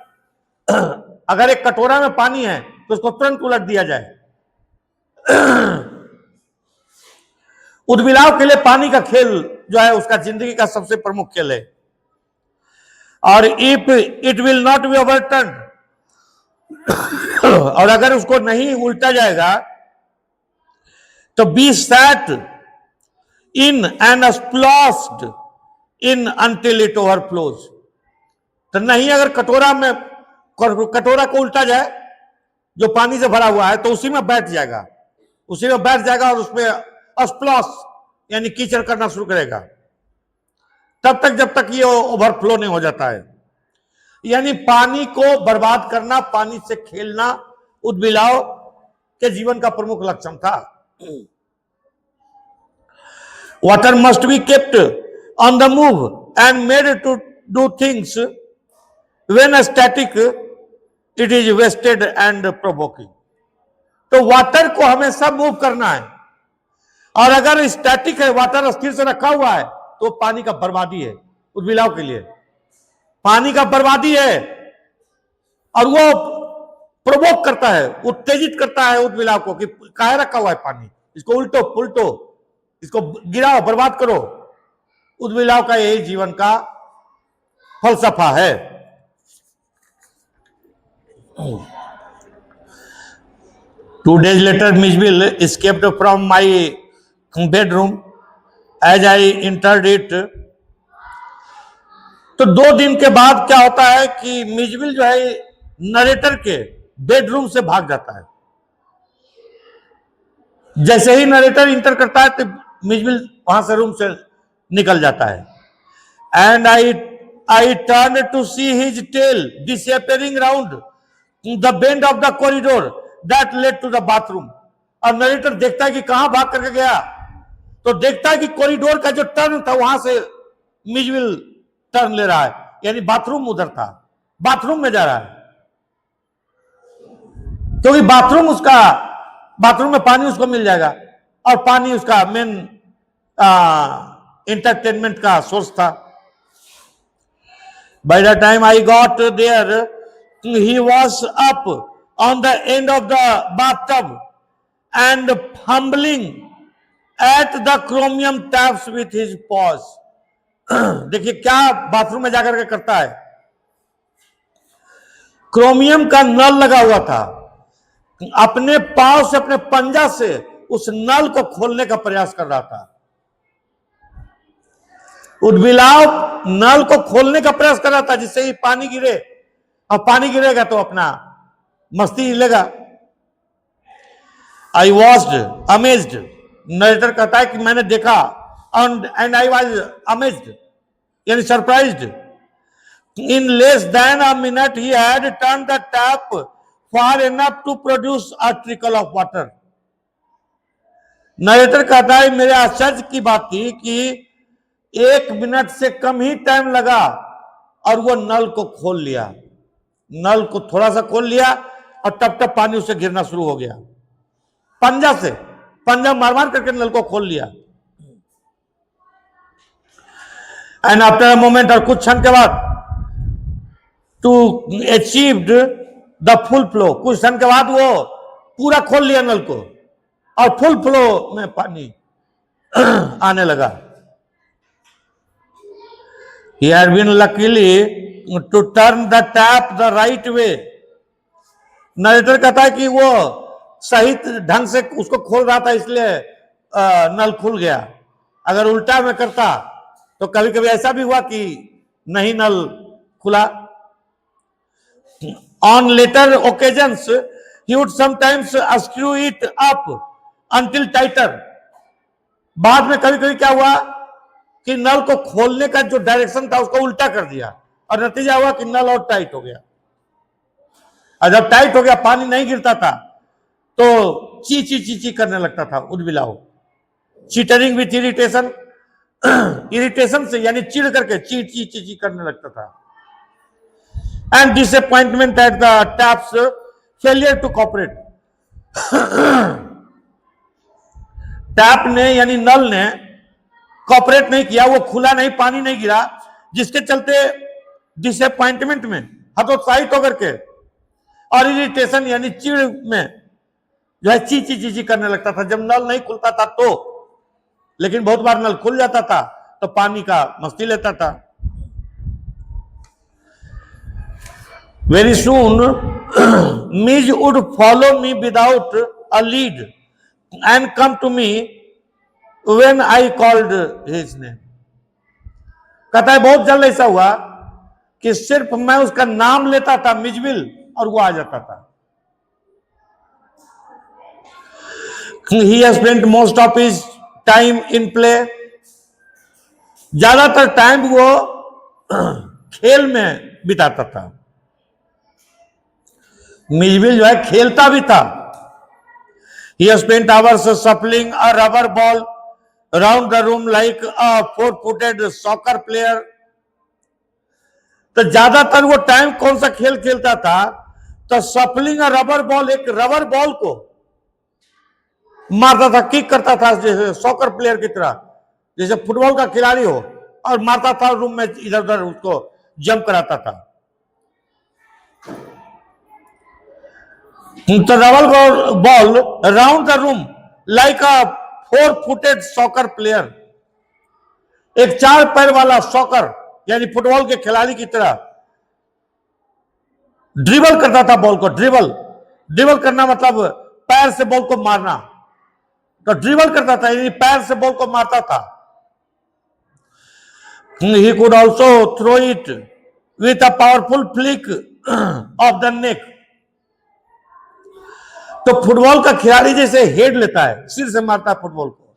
अगर एक कटोरा में पानी है तो उसको तुरंत उलट दिया जाए। उद्बिलाव के लिए पानी का खेल जो है उसका जिंदगी का सबसे प्रमुख खेल है। और if it will not be overturn, और अगर उसको नहीं उल्टा जाएगा तो be sat in and sploshed in until it overflows. तो नहीं, अगर कटोरा को उल्टा जाए जो पानी से भरा हुआ है तो उसी में बैठ जाएगा, और उसमें स्प्लॉश यानी कीचड़ करना शुरू करेगा, तब तक जब तक ये ओवरफ्लो नहीं हो जाता है। यानी पानी को बर्बाद करना, पानी से खेलना उद्बिलाव के जीवन का प्रमुख लक्षण था। Water must be kept on the move and made to do things when static it is wasted and provoking. तो वाटर को हमेशा मूव करना है, और अगर स्टैटिक है, वाटर स्थिर से रखा हुआ है, तो पानी का बर्बादी है। उद्बिलाव के लिए पानी का बर्बादी है, और वो प्रोवोक करता है, उत्तेजित करता है उद्बिलाव को कि काहे रखा हुआ है पानी, इसको उल्टो पुल्टो, इसको गिराओ, बर्बाद करो। उद्बिलाव का यही जीवन का फलसफा है। 2 days later, Mijbil escaped from my bedroom as I entered it. तो 2 दिन के बाद क्या होता है कि मिजबिल जो है नरेटर के बेडरूम से भाग जाता है। जैसे ही नरेटर इंटर करता है तो मिजबिल वहां से रूम से निकल जाता है। And I turn to see his tail disappearing round the bend of the corridor that led to the bathroom. और नरेटर देखता है कि कहां भाग करके गया, तो देखता है कि कॉरिडोर का जो टर्न था वहां से मिजबिल टर्न ले रहा है, यानी बाथरूम उधर था, बाथरूम में जा रहा है, क्योंकि बाथरूम में पानी उसको मिल जाएगा, और पानी उसका मेन इंटरटेनमेंट का सोर्स था। By the time I got there he was up on the end of the bathtub and fumbling at the chromium taps with his paws. देखिए क्या बाथरूम में जाकर के करता है, क्रोमियम का नल लगा हुआ था, अपने पांव से, अपने पंजा से उस नल को खोलने का प्रयास कर रहा था। उद्बिलाव नल को खोलने का प्रयास कर रहा था जिससे ही पानी गिरे, और पानी गिरेगा तो अपना मस्ती हिलेगा। आई वॉज्ड अमेज्ड, नरेटर कहता है कि मैंने देखा, एंड आई वॉज अमेज्ड यानी surprised. In less than a minute he had turn the tap far enough to produce a trickle of water. Narrator कहता है मेरे आश्चर्य की बात थी कि 1 मिनट से कम ही टाइम लगा और वो नल को खोल लिया, नल को थोड़ा सा खोल लिया और टप टप पानी उससे गिरना शुरू हो गया। पंजा मार मार करके नल को खोल लिया। एंड आफ्टर अ मोमेंट, और कुछ क्षण के बाद, to achieved the full flow, कुछ क्षण के बाद वो पूरा खोल लिया नल को और फुल फ्लो में पानी आने लगा। He had been luckily to turn the tap the right way. Narrator कहता है कि वो सही ढंग से उसको खोल रहा था, इसलिए नल खुल गया। अगर उल्टा में करता तो कभी कभी ऐसा भी हुआ कि नहीं नल खुला। On later occasions, he would sometimes screw it up until tighter. बाद में कभी कभी क्या हुआ कि नल को खोलने का जो डायरेक्शन था उसको उल्टा कर दिया, और नतीजा हुआ कि नल और टाइट हो गया। और जब टाइट हो गया, पानी नहीं गिरता था, तो ची ची ची ची करने लगता था उद्बिलाव। चीटरिंग विथ इरिटेशन, इरिटेशन से यानी चिढ़ करके ची ची ची ची करने लगता था। And disappointment at the tap's failure to cooperate. Tap ने यानी नल ने कॉपरेट नहीं किया, वो खुला नहीं, पानी नहीं गिरा, जिसके चलते डिसअपॉइंटमेंट में, हतोत्साहित होकर के, और इरिटेशन यानी चिड़ में जो है ची ची ची ची करने लगता था जब नल नहीं खुलता था तो। लेकिन बहुत बार नल खुल जाता था तो पानी का मस्ती लेता था। Very soon, Mij would follow me without a lead and come to me when I called his name. कहता है बहुत जल्द ऐसा हुआ कि सिर्फ मैं उसका नाम लेता था मिजबिल और वो आ जाता था। He has spent most of his time in play. ज्यादातर टाइम वो खेल में बिताता था। मिजबिल जो है खेलता भी था। He has spent hours shuffling a rubber ball around the room like a 4-footed soccer player. तो ज्यादातर वो टाइम कौन सा खेल खेलता था, तो सफलिंग अ रबर बॉल, एक रबर बॉल को मारता था, किक करता था जैसे सॉकर प्लेयर की तरह, जैसे फुटबॉल का खिलाड़ी हो, और मारता था रूम में इधर उधर उसको जंप कराता था। The rubber ball around the room like a 4-footed soccer player. एक 4 पैर वाला सॉकर यानी फुटबॉल के खिलाड़ी की तरह ड्रिबल करता था बॉल को। ड्रिबल करना मतलब पैर से बॉल को मारना, तो ड्रिबल करता था यानी पैर से बॉल को मारता था। He could also throw it with a powerful flick of the neck. तो फुटबॉल का खिलाड़ी जैसे हेड लेता है, सिर से मारता है फुटबॉल को,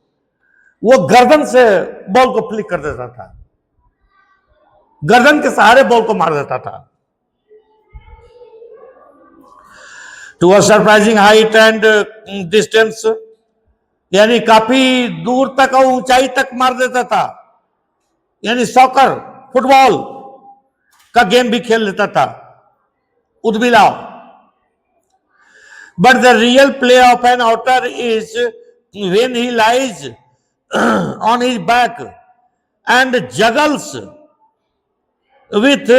वो गर्दन से बॉल को फ्लिक कर देता था, गर्दन के सहारे बॉल को मार देता था। To a surprising height and distance, यानी काफी दूर तक और ऊंचाई तक मार देता था, यानी सॉकर फुटबॉल का गेम भी खेल लेता था उद्बिलाव। But the real play of an outer is when he lies on his back and juggles with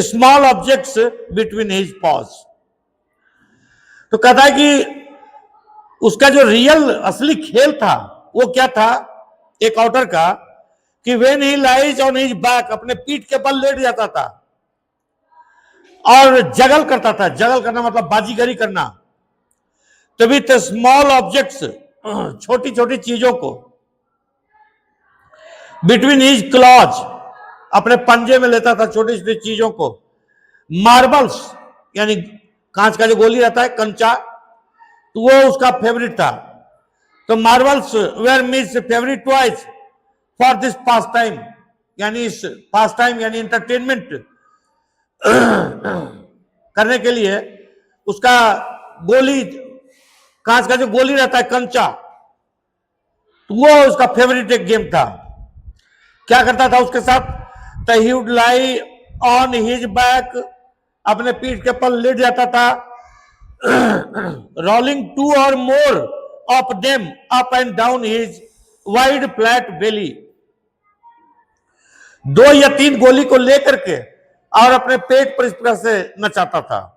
small objects between his paws. तो कहता है कि उसका जो रियल असली खेल था वो क्या था एक आउटर का, कि when he lies on his back, अपने पीठ के बल लेट जाता था और जगल करता था। जगल करना मतलब बाजीगरी करना। तो विथ स्मॉल ऑब्जेक्ट्स, छोटी छोटी चीजों को, बिटवीन हिज क्लॉज, अपने पंजे में लेता था छोटी छोटी चीजों को। मार्बल्स यानी कांच का जो गोली रहता है, कंचा, तो वो उसका फेवरेट था। तो मार्बल्स वेर मीज favourite toys for this pass time, यानी इस पास टाइम यानी एंटरटेनमेंट करने के लिए उसका गोली, कांच का जो गोली रहता है कंचा, तो वो उसका फेवरेट एक गेम था। क्या करता था उसके साथ, तो he would lie on his back, अपने पीठ के पर लेट जाता था, rolling 2 or more of them up and down his wide flat belly, 2 या 3 गोली को लेकर के और अपने पेट पर इस तरह से नचाता था।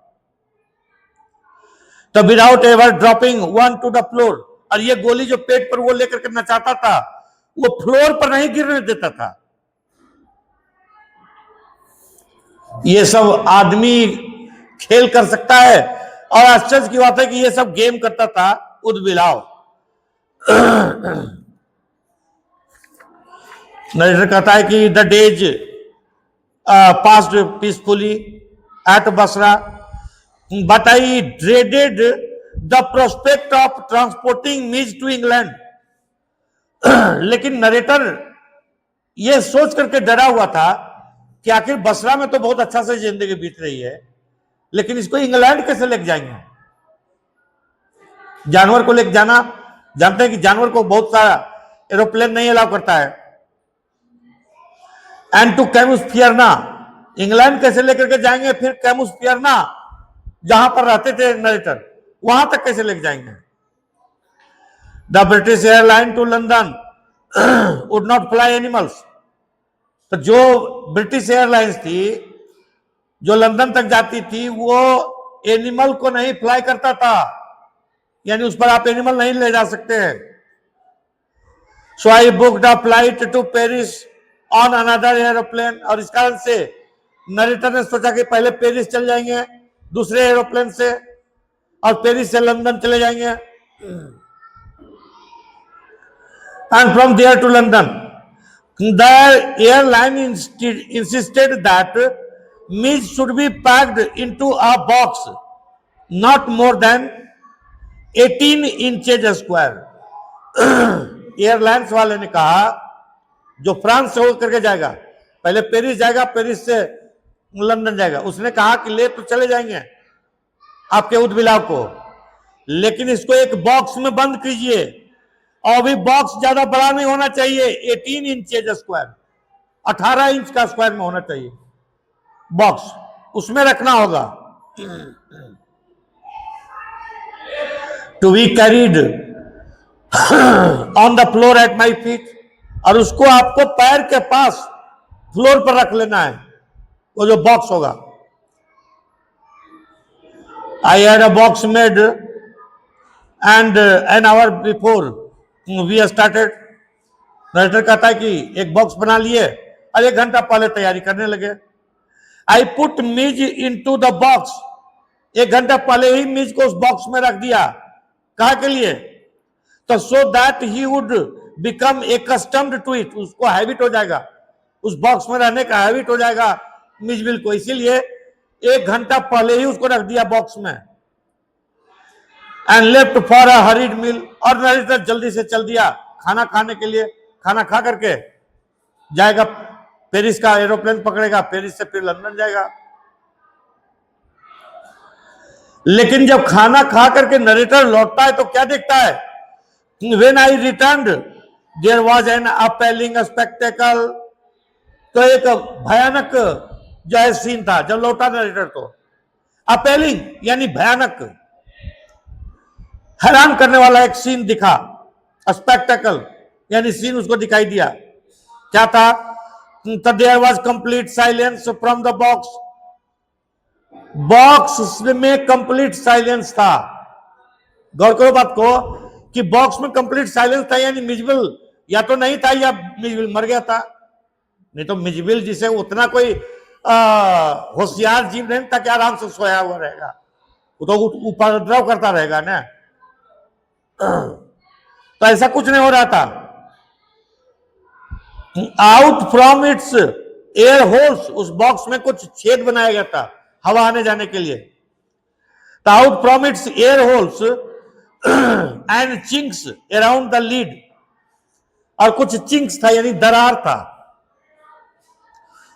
तो without ever dropping one two the floor, और ये गोली जो पेट पर वो लेकर के नचाता था वो फ्लोर पर नहीं गिरने देता था। ये सब आदमी खेल कर सकता है, और आश्चर्य की बात है कि ये सब गेम करता था उद्बिलाव। नरेटर कहता है कि the days passed peacefully at Basra, but I dreaded the prospect of transporting Miz to England. लेकिन नरेटर ये सोच करके डरा हुआ था कि आखिर बसरा में तो बहुत अच्छा से जिंदगी बीत रही है, लेकिन इसको इंग्लैंड कैसे लेके जाएंगे। जानवर को लेके जाना, जानते हैं कि जानवर को बहुत सारा एरोप्लेन नहीं अलाउ करता है। एंड टू कैमुसफियरना, इंग्लैंड कैसे लेकर के जाएंगे, फिर कैमुसफियरना जहां पर रहते थे नरेटर, वहां तक कैसे लेके जाएंगे। The British airline to London would not fly animals, तो जो ब्रिटिश एयरलाइंस थी जो लंदन तक जाती थी वो एनिमल को नहीं फ्लाई करता था, यानी उस पर आप एनिमल नहीं ले जा सकते हैं। So I booked a flight to Paris on another aeroplane, और इस कारण से नरेटर ने सोचा कि पहले पेरिस चल जाएंगे दूसरे एरोप्लेन से, और पेरिस से लंदन चले जाएंगे, and from there to London. The airline insisted that Mij should be packed into a box not more than 18 inches square. Airlines वाले ने कहा, जो फ्रांस से होकर के जाएगा, पहले पेरिस जाएगा, पेरिस से लंदन जाएगा, उसने कहा कि ले तो चले जाएंगे आपके उद्बिलाव को, लेकिन इसको एक बॉक्स में बंद कीजिए, और भी बॉक्स ज्यादा बड़ा नहीं होना चाहिए, 18 इंचेज स्क्वायर, 18 इंच का स्क्वायर में होना चाहिए बॉक्स, उसमें रखना होगा। To be carried on the floor at my feet, और उसको आपको पैर के पास फ्लोर पर रख लेना है, वो जो बॉक्स होगा। I had a box made, and an hour before we started. Narrator कहता है कि एक बॉक्स बना लिए और 1 घंटा पहले तैयारी करने लगे. I put मीज into the box. 1 घंटा पहले ही मीज को उस बॉक्स में रख दिया. कहा के लिए? तो so that he would become accustomed to it. उसको हैबिट हो जाएगा, उस बॉक्स में रहने का हैबिट हो जाएगा मीज बिल को. इसीलिए 1 घंटा पहले ही उसको रख दिया बॉक्स में. And left for a hurried meal. और नरेटर जल्दी से चल दिया खाना खाने के लिए. खाना खा करके जाएगा पेरिस का एरोप्लेन पकड़ेगा, पेरिस से फिर लंदन जाएगा. लेकिन जब खाना खा करके नरेटर लौटता है तो क्या देखता है? When I returned, there was an appalling spectacle. तो एक भयानक जो है सीन था जब लौटा नरेटर. तो अपैलिंग यानी भयानक, हैरान करने वाला एक सीन दिखा. स्पेक्टेकल यानी सीन उसको दिखाई दिया. क्या था? There was complete silence from the box. Box में कंप्लीट साइलेंस था. गौर करो बात को कि बॉक्स में कंप्लीट साइलेंस था, यानी मिजबिल या तो नहीं था या मिजबिल मर गया था. नहीं तो मिजबिल जिसे उतना कोई होशियार जीव नहीं था कि आराम से सोया हुआ रहेगा, वो तो उपद्रव करता रहेगा ना. तो ऐसा कुछ नहीं हो रहा था. Out from its air holes. उस बॉक्स में कुछ छेद बनाया गया था हवा आने जाने के लिए. तो out from its air holes and chinks around the lid. और कुछ चिंक्स था यानी दरार था.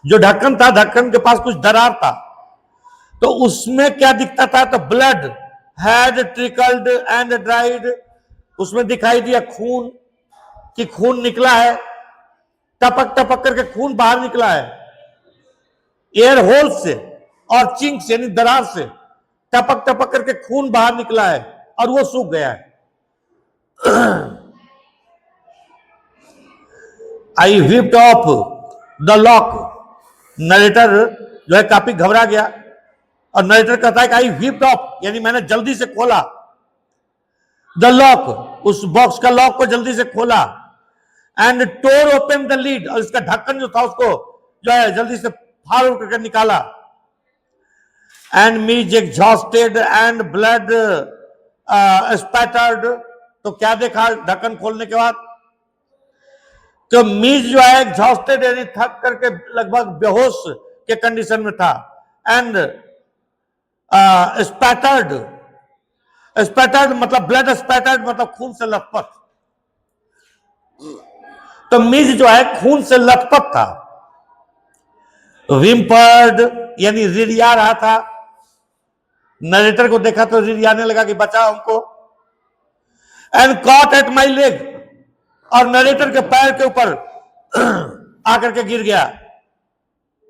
जो ढक्कन था, ढक्कन के पास कुछ दरार था. तो उसमें क्या दिखता था? तो blood had trickled and dried. उसमें दिखाई दिया खून, कि खून निकला है, टपक टपक करके खून बाहर निकला है एयर होल से. और चिंक्स यानी दरार से टपक टपक करके खून बाहर निकला है और वो सूख गया है. I whipped off the lock. Narrator जो है काफी घबरा गया और नरेटर कहता है कि आई व्हिप्ड ऑफ यानी मैंने जल्दी से खोला. द लॉक, उस बॉक्स का लॉक को जल्दी से खोला. And tore open the lid. और इसका ढक्कन जो था उसको जो है जल्दी से फाड़ उड़ करके निकाला. एंड मीज एग्जॉस्टेड एंड ब्लड स्पैटर्ड. तो क्या देखा ढक्कन खोलने के बाद? तो मीज जो है एग्जॉस्टेड यानी थक करके लगभग बेहोश के कंडीशन में था. एंड स्पैटर्ड, स्पैटर्ड मतलब ब्लड स्पैटर्ड मतलब खून से लथपथ. तो मीज जो है खून से लथपथ था. विम्पर्ड यानी रिरिया रहा था. नरेटर को देखा तो रिरियाने लगा कि बचाओ हमको. And caught at my leg. और नरेटर के पैर के ऊपर आकर के गिर गया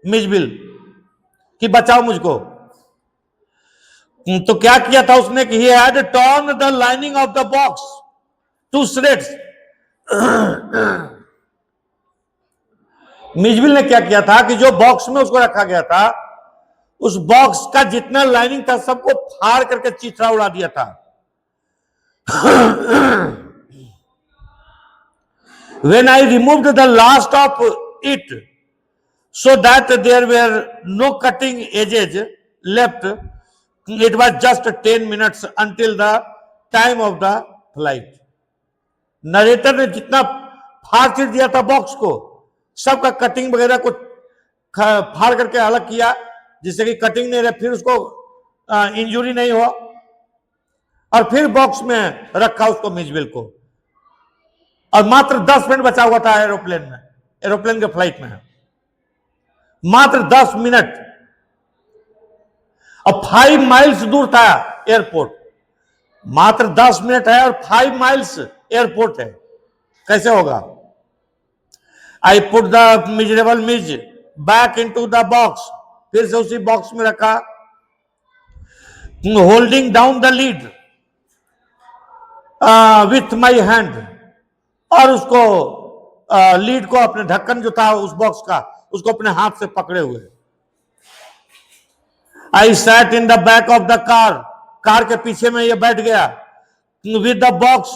मिजबिल कि बचाओ मुझको. तो क्या किया था उसने कि he had torn the lining of the box to shreds. Mijbil ने क्या किया था कि जो बॉक्स में उसको रखा गया था उस बॉक्स का जितना लाइनिंग था सबको फाड़ करके चिथड़ा उड़ा दिया था. When I removed the last of it so that there were no cutting edges left, it was just 10 minutes until the time of the flight. Narrator ने जितना फाड़ चिर दिया था बॉक्स को, सबका कटिंग वगैरह को फाड़ करके अलग किया जिससे कि कटिंग नहीं रहे, फिर उसको इंजुरी नहीं हो. और फिर बॉक्स में रखा उसको मिजबिल को. और मात्र 10 मिनट बचा हुआ था एरोप्लेन में, एरोप्लेन के फ्लाइट में मात्र 10 मिनट. और 5 माइल्स दूर था एयरपोर्ट. मात्र 10 मिनट है और 5 माइल्स एयरपोर्ट है. कैसे होगा? I put the miserable Mij back into the box. फिर से उसी बॉक्स में रखा. Holding down the lid with my hand. और उसको लीड को, अपने ढक्कन जो था उस बॉक्स का, उसको अपने हाथ से पकड़े हुए. I sat in the back of the car. Car के पीछे में ये बैठ गया with the box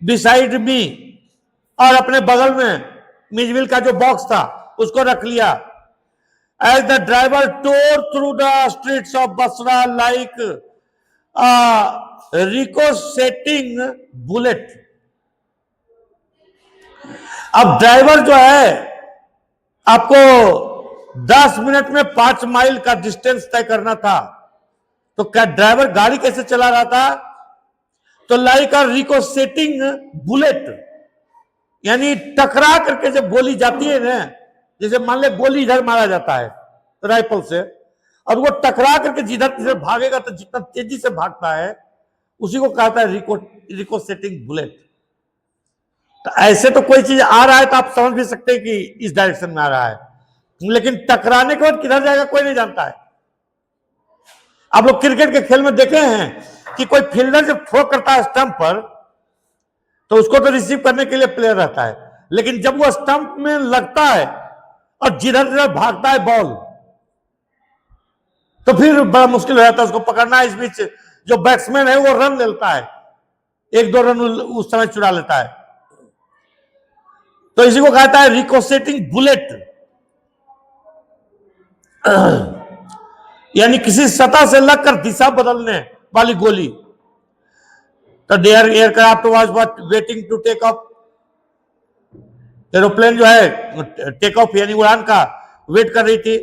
beside me, और अपने बगल में मिजविल का जो बॉक्स था उसको रख लिया। As the driver tore through the streets of Basra like ricocheting bullet. अब ड्राइवर जो है, आपको 10 मिनट में 5 माइल का डिस्टेंस तय करना था, तो क्या ड्राइवर गाड़ी कैसे चला रहा था? तो लाइक अ रिकोसेटिंग बुलेट, यानी टकरा करके जब गोली जाती है ना, जैसे मान ले गोली इधर मारा जाता है राइफल से, और वो टकरा करके जिधर जिधर भागेगा तो जितना तेजी से भागता है उसी को कहता है रिकोसेटिंग बुलेट। तो ऐसे तो कोई चीज आ रहा है तो आप समझ भी सकते हैं कि इस डायरेक्शन में आ रहा है, लेकिन टकराने के बाद किधर जाएगा कोई नहीं जानता है। आप लोग क्रिकेट के खेल में देखे हैं कि कोई फील्डर जब थ्रो करता है स्टंप पर, तो उसको तो रिसीव करने के लिए प्लेयर रहता है, लेकिन जब वो स्टंप में लगता है और जिधर जिधर भागता है बॉल, तो फिर बड़ा मुश्किल हो जाता है उसको पकड़ना। इस बीच जो बैट्समैन है वो रन लेता है, 1-2 रन उस समय चुरा लेता है। तो इसी को कहता है रिकोसेटिंग बुलेट, यानी किसी सतह से लगकर दिशा बदलने वाली गोली। तो their aircraft was waiting to take off, aeroplane जो है टेक ऑफ यानी उड़ान का वेट कर रही थी।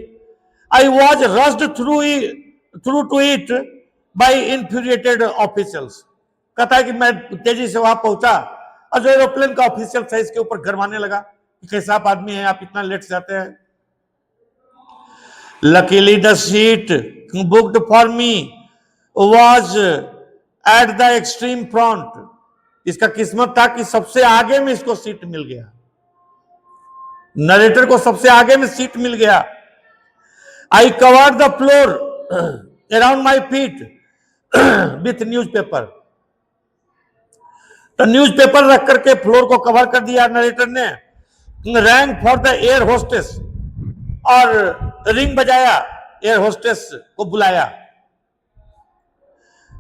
I was rushed through to it by infuriated officials. कहता है कि मैं तेजी से वहां पहुंचा और जो एरोप्लेन का ऑफिशियल था इसके ऊपर गरमाने लगा कि कैसा आप आदमी है, आप इतना लेट से आते हैं। Luckily the seat booked for me was at the extreme front. इसका किस्मत था कि सबसे आगे में इसको सीट मिल गया, नरेटर को सबसे आगे में सीट मिल गया। I covered the floor around my feet with newspaper. तो न्यूज़पेपर रख करके फ्लोर को कवर कर दिया नरेटर ने। Rang for the air hostess, और रिंग बजाया, एयर होस्टेस को बुलाया।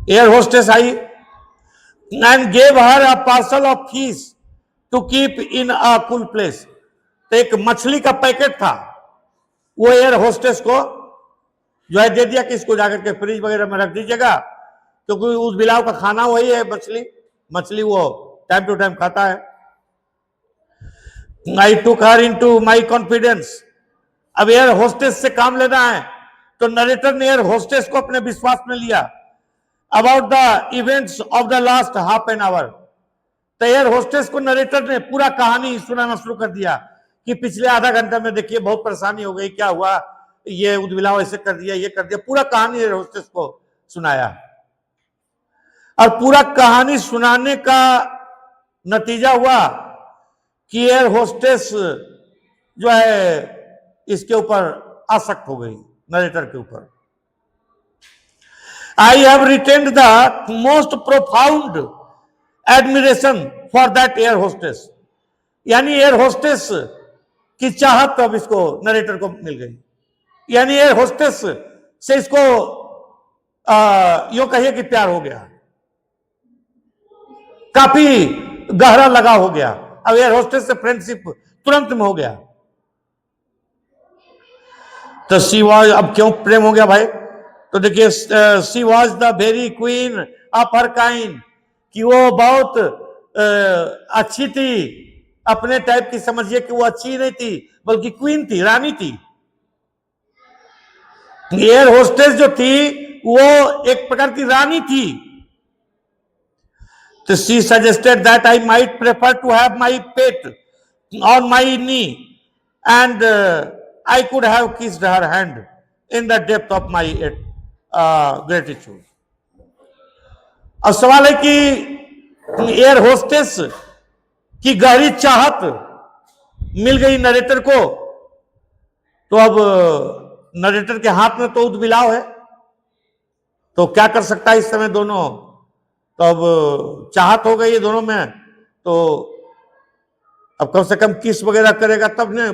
एयर होस्टेस आई and gave her a parcel of fish to keep in a cool place. तो एक मछली का पैकेट था, वो एयर होस्टेस को जो है दे दिया कि इसको जाकर के फ्रिज वगैरह में रख दीजिएगा, क्योंकि उस बिलाव का खाना वही है मछली वो टाइम टू टाइम खाता है। आई टुक हर इनटू माय कॉन्फिडेंस। अब एयर होस्टेस से काम लेना है, तो नरेटर ने एयर होस्टेस को अपने विश्वास में लिया। About the events of the last half an our. तो एयर होस्टेस को नरेटर ने पूरा कहानी सुनाना शुरू कर दिया कि पिछले आधा घंटा में देखिए बहुत परेशानी हो गई, क्या हुआ, ये उद्विलाव ऐसे कर दिया, ये कर दिया, पूरा कहानी एयर होस्टेस को सुनाया। और पूरा कहानी सुनाने का नतीजा हुआ कि एयर होस्टेस जो है इसके ऊपर आसक्त हो गई, नरेटर के ऊपर। I have retained the most profound admiration for that air hostess. यानी एयर होस्टेस की चाहत अब इसको नरेटर को मिल गई, यानी एयर होस्टेस से इसको यूं कहिए कि प्यार हो गया, काफी गहरा लगाव हो गया। अब एयर होस्टेस से फ्रेंडशिप तुरंत में हो गया। तो सी वॉज, अब क्यों प्रेम हो गया भाई? तो देखिए, she was the very queen of her kind, कि वो बहुत अच्छी थी अपने टाइप की। समझिए कि वो अच्छी नहीं थी बल्कि क्वीन थी, रानी थी। एयर होस्टेस जो थी वो एक प्रकार की रानी थी। तो she suggested that I might prefer to have my pet on my knee and I could have kissed her hand in the depth of my gratitude. अब सवाल है कि एयर होस्टेस की गहरी चाहत मिल गई नरेटर को, तो अब नरेटर के हाथ में तो उद्विलाव है, तो क्या कर सकता है इस समय दोनों? तो अब चाहत हो गई है दोनों में, तो अब कम से कम किस वगैरह करेगा तब ने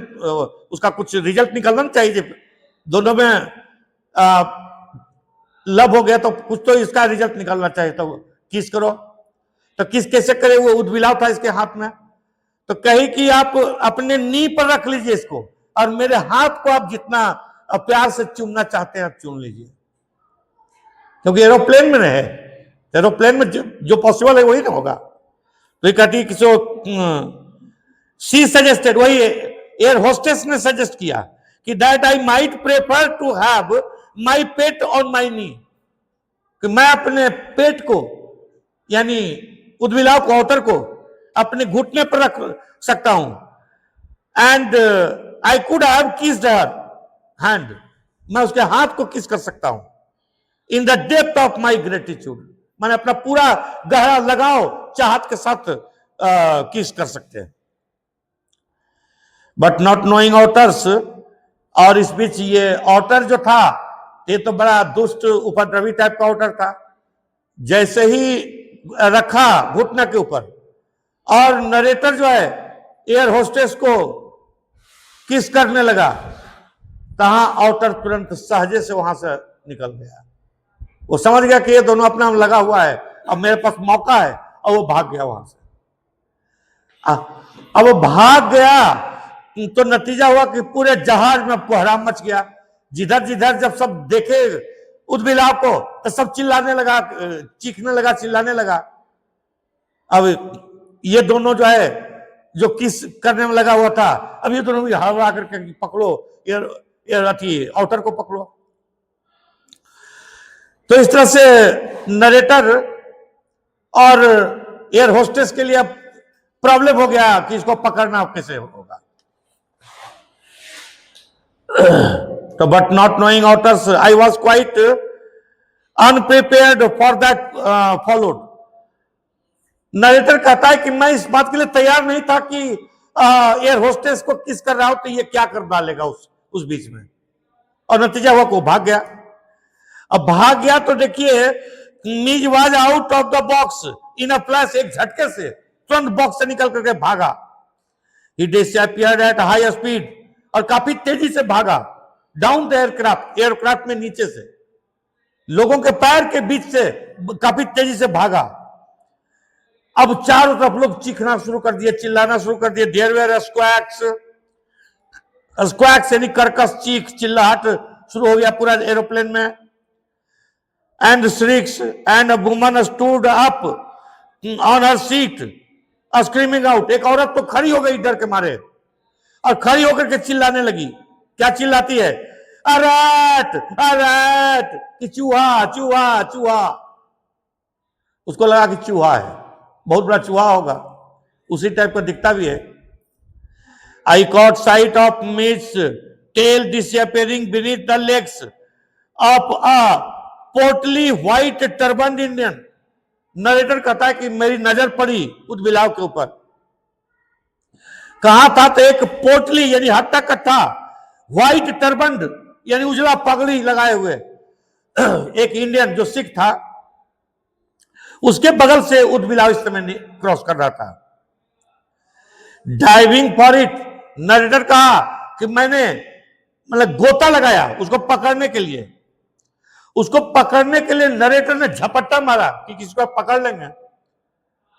उसका कुछ रिजल्ट निकलना चाहिए दोनों में। लव हो गया तो कुछ तो इसका रिजल्ट निकलना चाहिए, तो किस करो। तो किस कैसे करे, वो उद्बिलाव था इसके हाथ में। तो कही कि आप अपने नी पर रख लीजिए इसको, और मेरे हाथ को आप जितना प्यार से चूमना चाहते हैं आप चूम लीजिए, क्योंकि एरोप्लेन में है, एरोप्लेन में जो पॉसिबल है वही ना होगा। तो ये कहती किसी शी सजेस्टेड, वही एयर होस्टेस ने सजेस्ट किया कि that I might prefer to have my pet on my knee, कि मैं अपने पेट को यानी उद्बिलाव को, औतर को अपने घुटने पर रख सकता हूं। And I could have kissed her hand, मैं उसके हाथ को किस कर सकता हूं। In the depth of my gratitude, मैंने अपना पूरा गहरा लगाव चाहत के साथ किस कर सकते हैं। बट नॉट नोइंग ऑटर्स, और इस बीच ये ऑटर जो था ये तो बड़ा दुष्ट उपद्रवी टाइप का ऑटर था। जैसे ही रखा घुटना के ऊपर और नरेटर जो है एयर होस्टेस को किस करने लगा, तहां ऑटर तुरंत सहजे से वहां से निकल गया। वो समझ गया कि ये दोनों अपना लगा हुआ है, अब मेरे पास मौका है, और वो भाग गया वहां से। अब वो भाग गया तो नतीजा हुआ कि पूरे जहाज में कोहराम मच गया। जिधर जिधर जब सब देखे उद्बिलाव को तो सब चिल्लाने लगा, चीखने लगा, चिल्लाने लगा। अब ये दोनों जो है जो किस करने में लगा हुआ था, अब ये दोनों भी हवा करके पकड़ो एयर आउटर को पकड़ो। तो इस तरह से नरेटर और एयर होस्टेस के लिए प्रॉब्लम हो गया कि इसको पकड़ना कैसे होगा। तो but not knowing otters I was quite अनप्रिपेयर्ड for that followed. Narrator कहता है कि मैं इस बात के लिए तैयार नहीं था कि एयर होस्टेस को किस कर रहा हूं तो ये क्या कर डालेगा उस बीच में, और नतीजा हुआ को भाग गया। अब भाग गया तो देखिए Mij was out of the box in a flash, एक झटके से तुरंत बॉक्स से निकल करके भागा। He disappeared at high speed, और काफी तेजी से भागा डाउन द एयरक्राफ्ट, एयरक्राफ्ट में नीचे से लोगों के पैर के बीच से काफी तेजी से भागा। अब चारों तरफ लोग चीखना शुरू कर दिए, चिल्लाना शुरू कर दिए। देयर वेयर स्क्वैक्स, स्क्वैक्स यानी कर्कश चीख चिल्लाहट शुरू हो गया पूरा एरोप्लेन में। And श्रीक्स and a woman stood up on her seat screaming out, एक औरत तो खड़ी हो गई डर के मारे और खड़ी होकर के चिल्लाने लगी। क्या चिल्लाती है? अरैट अरैट, कि चूहा चूहा चूहा। उसको लगा कि चूहा है, बहुत बड़ा चूहा होगा, उसी टाइप का दिखता भी है। I caught sight of Mij's tail disappearing beneath the legs of a portly white turban Indian. Narrator कहता है कि मेरी नजर पड़ी उद्बिलाव के ऊपर। कहां था? तो एक पोटली यानी हट्टा कट्टा व्हाइट टर्बन यानी उजला पगड़ी लगाए हुए एक इंडियन जो सिख था, उसके बगल से उद्बिलाव इस समय क्रॉस कर रहा था। डाइविंग फॉर इट, नरेटर कहा कि मैंने मतलब गोता लगाया उसको पकड़ने के लिए। उसको पकड़ने के लिए नरेटर ने झपट्टा मारा कि किसको पकड़ लेंगे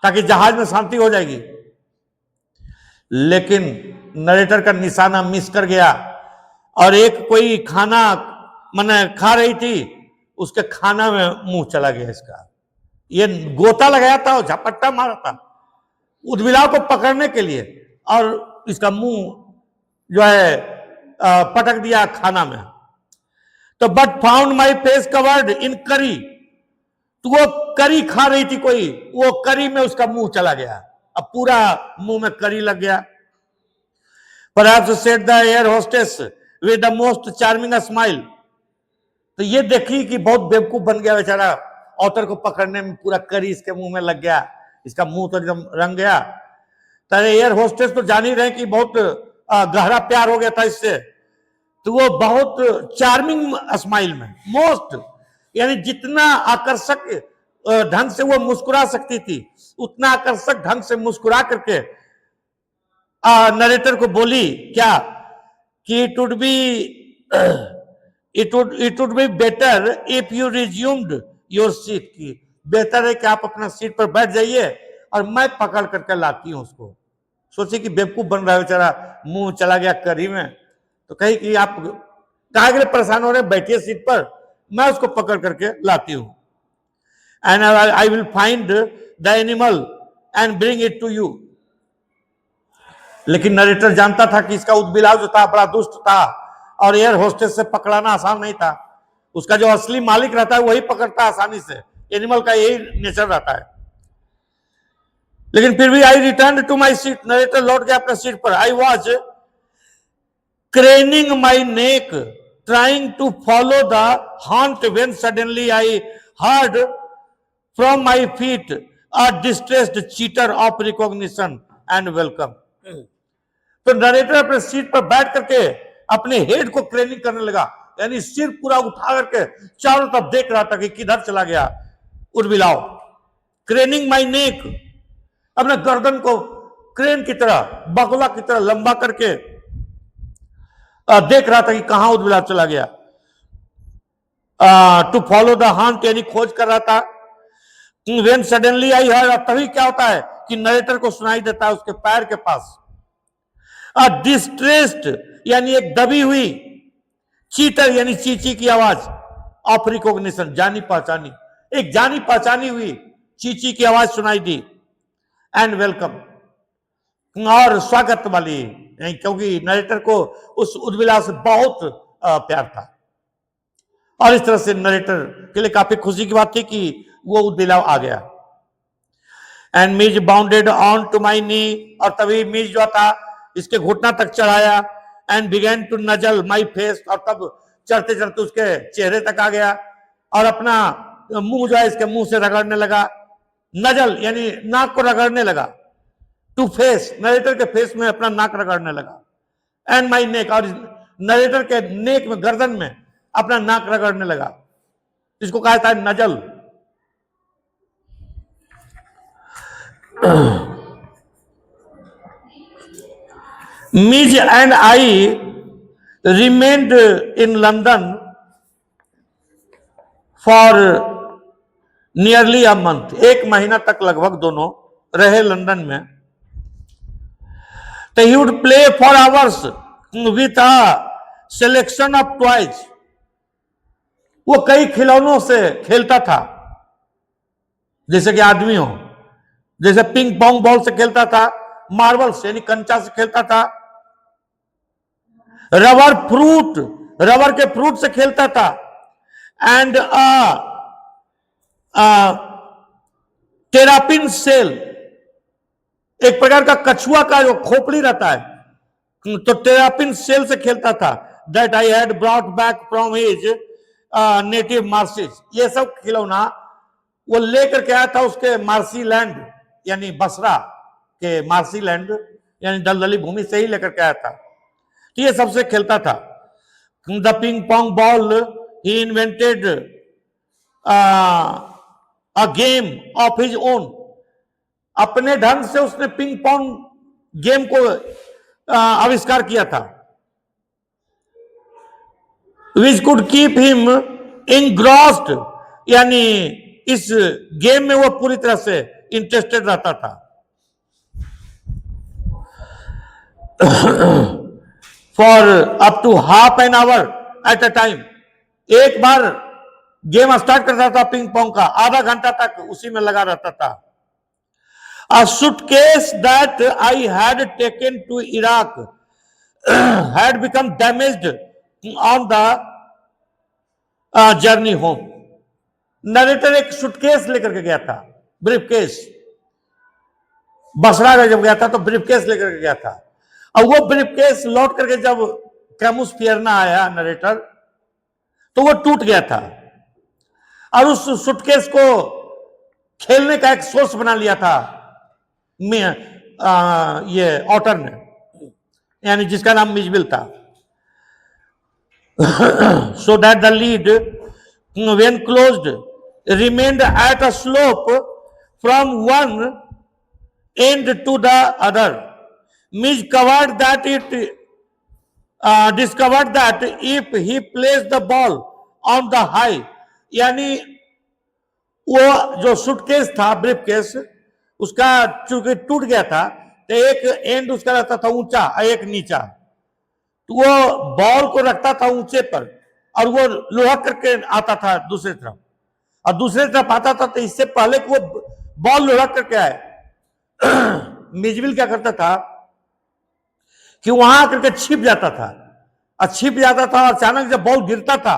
ताकि जहाज में शांति हो जाएगी, लेकिन नरेटर का निशाना मिस कर गया और एक कोई खाना मैंने खा रही थी, उसके खाना में मुंह चला गया इसका। ये गोता लगाया था और झपट्टा मारा था उद्बिलाव को पकड़ने के लिए, और इसका मुंह जो है पटक दिया खाना में। तो but found my face covered in करी, तो वो करी खा रही थी कोई, वो करी में उसका मुंह चला गया, अब पूरा मुंह में करी लग गया। Perhaps said the air hostess with the most charming smile। तो ये देखी कि बहुत बेवकूफ बन गया बेचारा, ऑटर को पकड़ने में पूरा करी इसके मुंह में लग गया, इसका मुंह तो एकदम रंग गया। तो एयर होस्टेस तो जान ही रहे कि बहुत गहरा प्यार हो गया था इससे, तो वो बहुत चार्मिंग स्माइल में, मोस्ट यानी जितना आकर्षक ढंग से वो मुस्कुरा सकती थी उतना आकर्षक ढंग से मुस्कुरा करके नरेटर को बोली क्या कि it would be it would be better if you resumed your seat. की बेहतर है कि आप अपना सीट पर बैठ जाइए और मैं पकड़ करके लाती हूं उसको। सोचिए कि बेवकूफ बन रहा है बेचारा, मुंह चला गया करी में, तो कही कि आप काहे के लिए परेशान हो रहे, बैठिए सीट पर, मैं उसको पकड़ करके लाती हूं। And I will find the animal and bring it to you. लेकिन नरेटर जानता था कि इसका उद्बिलाव जो था बड़ा दुष्ट था और एयर होस्टेस से पकड़ाना आसान नहीं था। उसका जो असली मालिक रहता है वही पकड़ता है आसानी से, एनिमल का यही नेचर रहता है। लेकिन फिर भी I return to my seat, narrator लौट गया अपने सीट पर। I was craning my neck trying to follow the hunt when suddenly I heard from my feet a distressed chitter of recognition and welcome. तो नरेटर अपने सीट पर बैठ करके अपने हेड को क्रेनिंग करने लगा, यानी सिर पूरा उठा करके चारों तरफ देख रहा था कि किधर चला गया उर्बिलाव। क्रेनिंग माई नेक, अपने गर्दन को क्रेन की तरह, बगुला की तरह लंबा करके देख रहा था कि कहां उर्बिलाव चला गया। टू फॉलो द हंट, यानी खोज कर रहा था। व्हेन सडनली आई हर्ड, तभी क्या होता है कि नरेटर को सुनाई देता है उसके पैर के पास अ डिस्ट्रेस्ड, यानी एक दबी हुई, चीटर यानी चींची की आवाज, ऑफ रिकॉग्निशन, जानी पहचानी, एक जानी पहचानी हुई चींची की आवाज सुनाई दी। एंड वेलकम, और स्वागत वाली, क्योंकि नरेटर को उस उद्बिलाव से बहुत प्यार था और इस तरह से नरेटर के लिए काफी खुशी की बात थी कि वो उद्बिलाव आ गया। And Mij bounded on to my knee, और तभी मीज जो था इसके घुटना तक चढ़ाया। And began to nuzzle my face, और तब चढ़ते चढ़ते उसके चेहरे तक आ गया और अपना मुंह जो है इसके मुंह से रगड़ने लगा। नजल यानी नाक को रगड़ने लगा। टू फेस, नरेटर के फेस में अपना नाक रगड़ने लगा। एंड माई नेक, और नरेटर के नेक में, गर्दन में अपना नाक रगड़ने लगा, इसको कहा था nasal. Midge and I remained in London for nearly a month. एक महीना तक लगभग दोनों रहे लंदन में। तो he would play for hours with a selection of toys. वो कई खिलौनों से खेलता था, जैसे कि आदमी हो, जैसे पिंग पोंग बॉल से खेलता था, मार्बल्स यानी कंचा से खेलता था, रबर फ्रूट, रबर के फ्रूट से खेलता था। एंड टेरापिन सेल, एक प्रकार का कछुआ का जो खोपड़ी रहता है, तो टेरापिन सेल से खेलता था। That I had brought back from his native marshes, ये सब खिलौना वो लेकर के आया था उसके मार्सी लैंड, यानी बसरा के मार्सी लैंड, यानी दलदली भूमि से ही लेकर के आया था। तो ये सबसे खेलता था। The ping pong ball, he invented a game of his own, अपने ढंग से उसने पिंग पोंग गेम को आविष्कार किया था। Which could keep him engrossed, यानी इस गेम में वो पूरी तरह से इंटरेस्टेड रहता था। For up to half an hour at a time, एक बार गेम स्टार्ट करता था पिंग पोंग का, आधा घंटा तक उसी में लगा रहता था। A suitcase that I had taken to Iraq had become damaged on the journey home. Narrator एक सूटकेस लेकर के गया था, ब्रीफकेस, बसरा जब गया था तो ब्रीफकेस लेकर के गया था, और वो ब्रीफकेस लौट करके जब कैमुस फियरना आया नरेटर, तो वो टूट गया था और उस सूटकेस को खेलने का एक सोर्स बना लिया था ये ऑटर ने, यानी जिसका नाम मिजबिल था। So that the lead when closed remained at a slope from one end to the other. Midge covered that it discovered that if he placed the ball on the high, यानी वो जो सूटकेस था, ब्रीफ केस, उसका चूंकि टूट गया था तो एक एंड उसका रहता था ऊंचा और एक नीचा, तो वो बॉल को रखता था ऊंचे पर और वो लुढ़क करके आता था दूसरी तरफ, और दूसरी तरफ आता था तो इससे पहले कि वो बॉल लुढ़क करके आए मिजविल क्या करता था कि वहां आकर के छिप जाता था, और छिप जाता था और अचानक जब बॉल गिरता था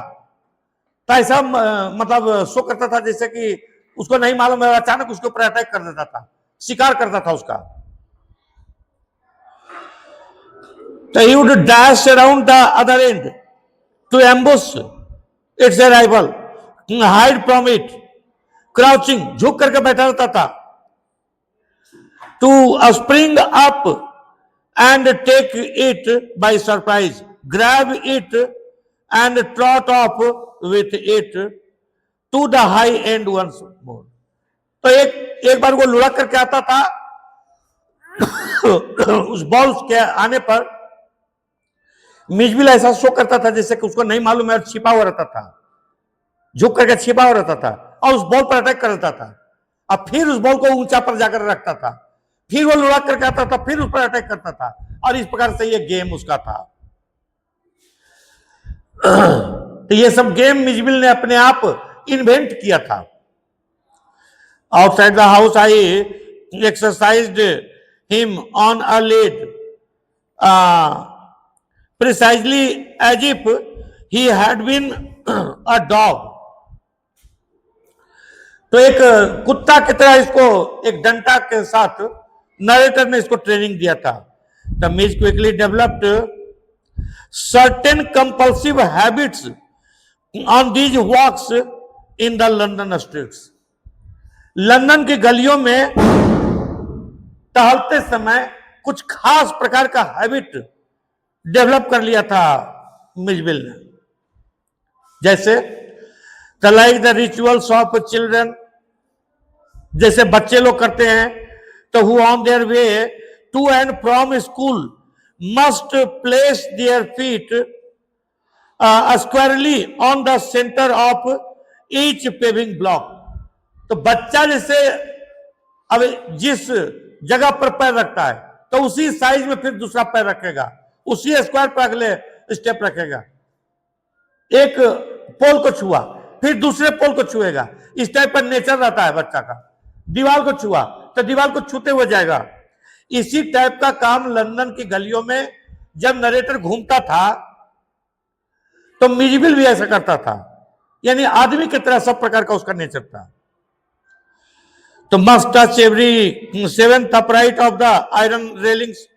तो ऐसा मतलब शो करता था जैसे कि उसको नहीं मालूम है, अचानक उसके ऊपर अटैक कर देता था, शिकार करता था उसका। तो he would dash around the other end to ambush its arrival, hide from it, crouching, झुक करके बैठा रहता था, to spring up and take it by surprise, grab it and trot off with it to the high end once more. तो एक बार वो लुढ़क करके आता था उस बॉल के आने पर मिजविल ऐसा शो करता था जैसे कि उसको नहीं मालूम है, छिपा हुआ रहता था, झुक करके छिपा हुआ रहता था और उस बॉल पर अटैक कर देता था, और फिर उस बॉल को ऊंचा पर जाकर रखता था, फिर वो लुढ़क करके आता था, फिर उस पर अटैक करता था, और इस प्रकार से ये गेम उसका था। तो ये सब गेम मिजविल ने अपने आप इन्वेंट किया था। Outside the house I exercised him on a lead precisely as if he had been a dog. तो एक कुत्ता की तरह इसको एक डंडा के साथ नरेटर ने इसको ट्रेनिंग दिया था। The Miz quickly developed certain compulsive habits on these walks in the London streets. London की गलियों में टहलते समय कुछ खास प्रकार का हैबिट डेवलप कर लिया था मिजविल ने, जैसे like the rituals of children, जैसे बच्चे लोग करते हैं, तो who on their way to and from school must place their feet squarely on the centre of each paving block. तो बच्चा जैसे अब जिस जगह पर पैर रखता है तो उसी साइज में फिर दूसरा पैर रखेगा, उसी स्क्वायर पर अगले स्टेप रखेगा, एक पोल को छुआ फिर दूसरे पोल को छुएगा, इस टाइप पर नेचर रहता है बच्चा का। दीवार को छुआ तो दीवार को छूते हुए जाएगा। इसी टाइप का काम लंदन की गलियों में जब नरेटर घूमता था तो मिजविल भी ऐसा करता था, यानी आदमी की तरह सब प्रकार का उसका नेचर था। तो must touch every seventh upright of the iron railings,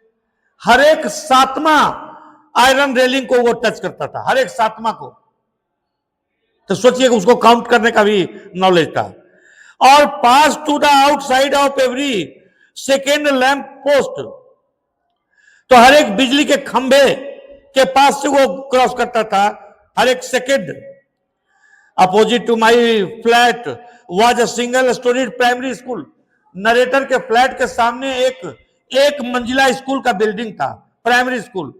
हर एक 7वां आयरन रेलिंग को वो टच करता था, हर एक 7वां को। तो सोचिए उसको काउंट करने का भी नॉलेज था। और pass to the outside of every second lamp post, तो हर एक बिजली के खंभे के पास से वो क्रॉस करता था हर एक second. Opposite to my flat was a single storeyed primary school, narrator के फ्लैट के सामने एक मंजिला स्कूल का बिल्डिंग था, primary school.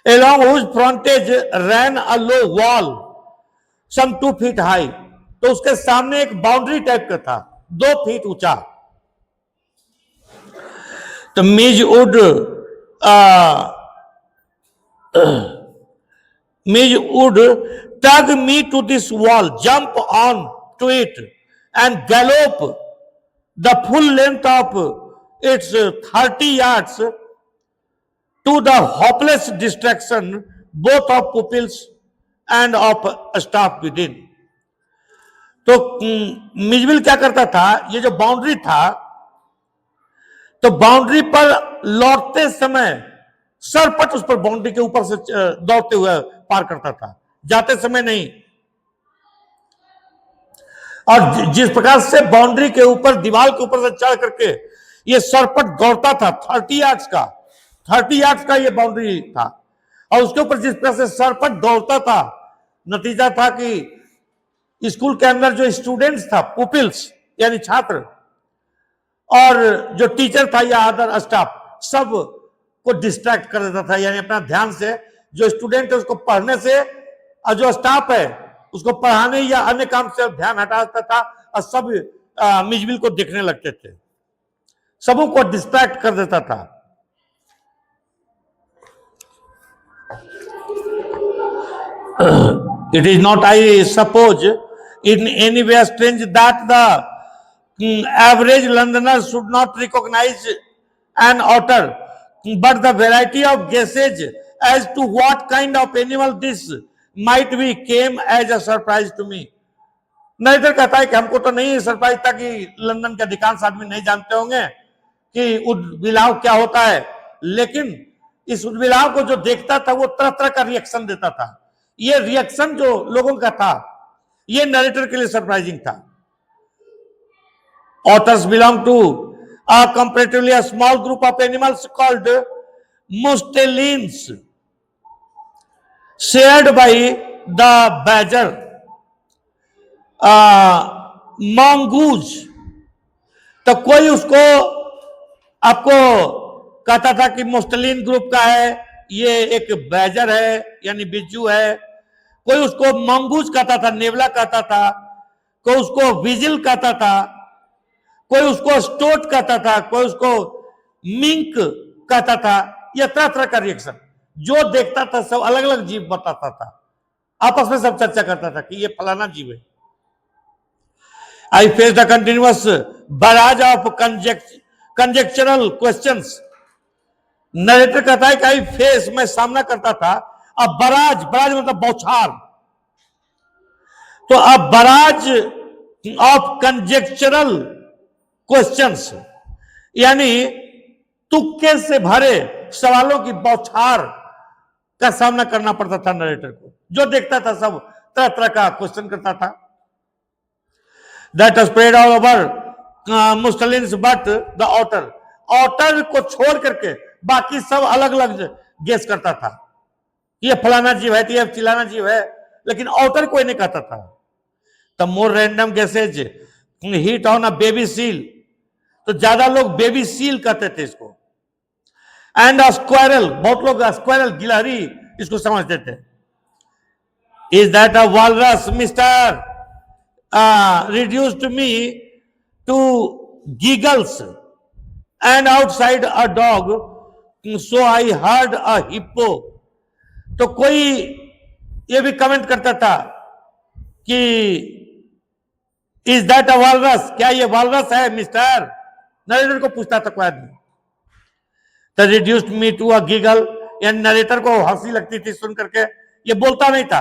Along whose frontage ran a low wall, some 2 feet high, तो उसके सामने एक बाउंड्री टाइप का था 2 फीट ऊंचा। तो मिज would tug me to this wall, jump on to it and gallop the full length of its 30 yards to the hopeless distraction both of pupils and of staff within. तो मिजविल क्या करता था, ये जो बाउंड्री था, तो बाउंड्री पर लौटते समय सरपट उस पर बाउंड्री के ऊपर से दौड़ते हुए पार करता था, जाते समय नहीं। और जिस प्रकार से बाउंड्री के ऊपर, दीवार के ऊपर से चढ़ करके ये सरपट दौड़ता था 30 यार्ड्स का ये बाउंड्री था, और उसके ऊपर जिस प्रकार से सरपट दौड़ता था, नतीजा था कि स्कूल के अंदर जो स्टूडेंट्स था, पुपिल्स यानी छात्र, और जो टीचर था या अदर स्टाफ, सब को डिस्ट्रैक्ट कर देता था, यानी अपना ध्यान से जो स्टूडेंट है उसको पढ़ने से और जो स्टाफ है उसको पढ़ाने या अन्य काम से ध्यान हटा देता था और सब मिजबिल को देखने लगते थे, सबों को डिस्ट्रैक्ट कर देता था। It is not, I suppose, in any way strange that the average Londoner should not recognize an otter, but the variety of guesses as to what kind of animal this might be came as a surprise to me. Narrator कहता है कि हमको तो नहीं सरप्राइज था कि लंदन के अधिकांश आदमी नहीं जानते होंगे कि उदबिलाव क्या होता है, लेकिन इस उदबिलाव को जो देखता था वो तरह तरह का रिएक्शन देता था। ये रिएक्शन जो लोगों का था ये नरेटर के लिए सरप्राइजिंग था। Otters belong to a comparatively a small group of animals called mustelines, shared by the badger, mongoose। तो कोई उसको आपको कहता था कि मुस्टलिन ग्रुप का है, ये एक बैजर है यानी बिज्जू है, कोई उसको मंगूज कहता था, नेवला कहता था, कोई उसको विजिल कहता था, कोई उसको स्टोट कहता था, कोई उसको मिंक कहता था। यह तरह तरह का रिएक्शन जो देखता था सब अलग अलग जीव बताता था, आपस में सब चर्चा करता था कि ये फलाना जीव है। I faced a continuous barrage of conjectural questions। Narrator कहता है कि आई फेस, मैं सामना करता था, अब बराज, बराज मतलब बौछार, तो अब बराज ऑफ कंजेक्चरल क्वेश्चंस यानी तुक्के से भरे सवालों की बौछार का सामना करना पड़ता था नरेटर को। जो देखता था सब तरह तरह का क्वेश्चन करता था। That spread all over mustelines but the otter, otter को छोड़ करके बाकी सब अलग अलग गेस करता था, ये फलाना जीव है, ये चिलाना जीव है, लेकिन ऑटर कोई नहीं कहता था। The more random guesses hit on a baby seal, तो ज्यादा लोग बेबी सील कहते थे इसको। एंड अ स्क्वायरल, बहुत लोग स्क्वायरल गिलहरी इसको समझते थे। Is that a walrus mister, reduced me to giggles, and outside a dog, so I heard a hippo। तो कोई ये भी कमेंट करता था कि इज दैट अ वॉलरस, क्या ये वॉलरस है मिस्टर, नरेटर को पूछता था कोई आदमी। तो reduced me to a giggle, यानी नरेटर को हंसी लगती थी सुन करके, ये बोलता नहीं था।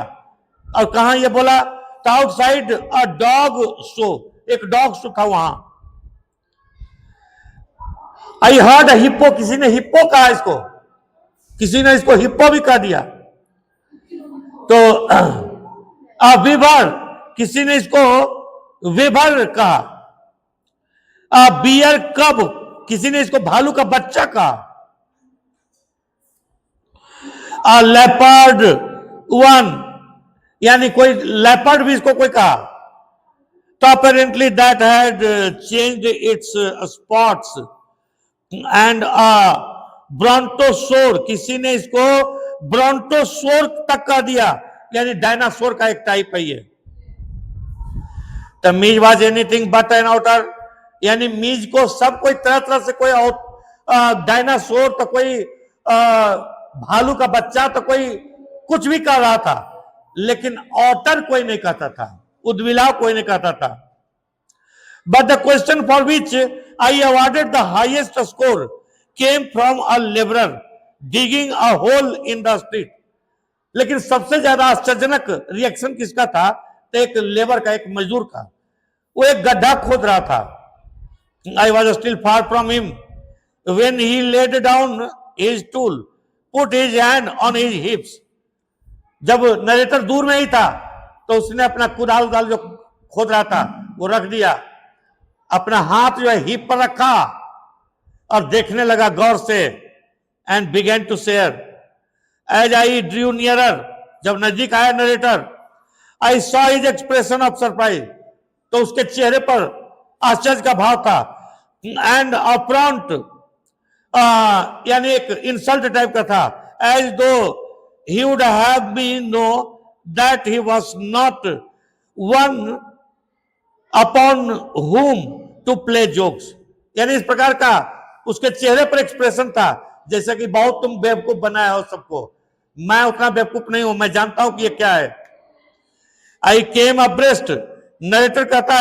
और कहा ये बोला, आउटसाइड अ डॉग शो, एक डॉग शो था वहां। आई हर्ड अ हिप्पो, किसी ने हिप्पो कहा इसको, किसी ने इसको हिप्पो भी कह दिया। तो अ विवर, किसी ने इसको वेबर कहा। अ बियर कब, किसी ने इसको भालू का बच्चा कहा। अ लेपर्ड वन, यानी कोई लेपर्ड भी इसको कोई कहा। तो apparently that had changed its spots and brontosaur, किसी ने इसको ब्रोंटोसोर तक कह दिया, यानी डायनासोर का एक टाइप है ये। The Mij was anything but an otter, यानी मीज को सब कोई तरह तरह से, कोई डायनासोर तो कोई भालू का बच्चा तो कोई कुछ भी कह रहा था, लेकिन ऑटर कोई नहीं कहता था, उद्बिलाव कोई नहीं कहता था। But the question for which I awarded the highest score came from a labourer digging a hole in the street. लेकिन सबसे ज्यादा आश्चर्यजनक रिएक्शन किसका था, तो एक लेबर का, एक मजदूर का। वो एक गड्ढा खोद रहा था। I was still far from him when he laid down his tool, put his hand on his हिप्स। जब नरेटर दूर में ही था तो उसने अपना कुदाल जो खोद रहा था वो रख दिया, अपना हाथ जो है हिप पर रखा और देखने लगा गौर से। And began to stare as I drew nearer, जब नजदीक आया narrator, I saw his expression of surprise, तो उसके चेहरे पर आश्चर्य का भाव था। एंड अफ्रंट यानी एक इंसल्ट टाइप का था, as though he would have been know that he was not one upon whom to play jokes. यानी इस प्रकार का उसके चेहरे पर एक्सप्रेशन था, जैसे कि बहुत तुम बेवकूफ बनाए हो सबको, मैं उतना बेवकूफ नहीं हूं, मैं जानता हूं कि ये क्या है। आई केम अब्रेस्ट, नरेटर कहता है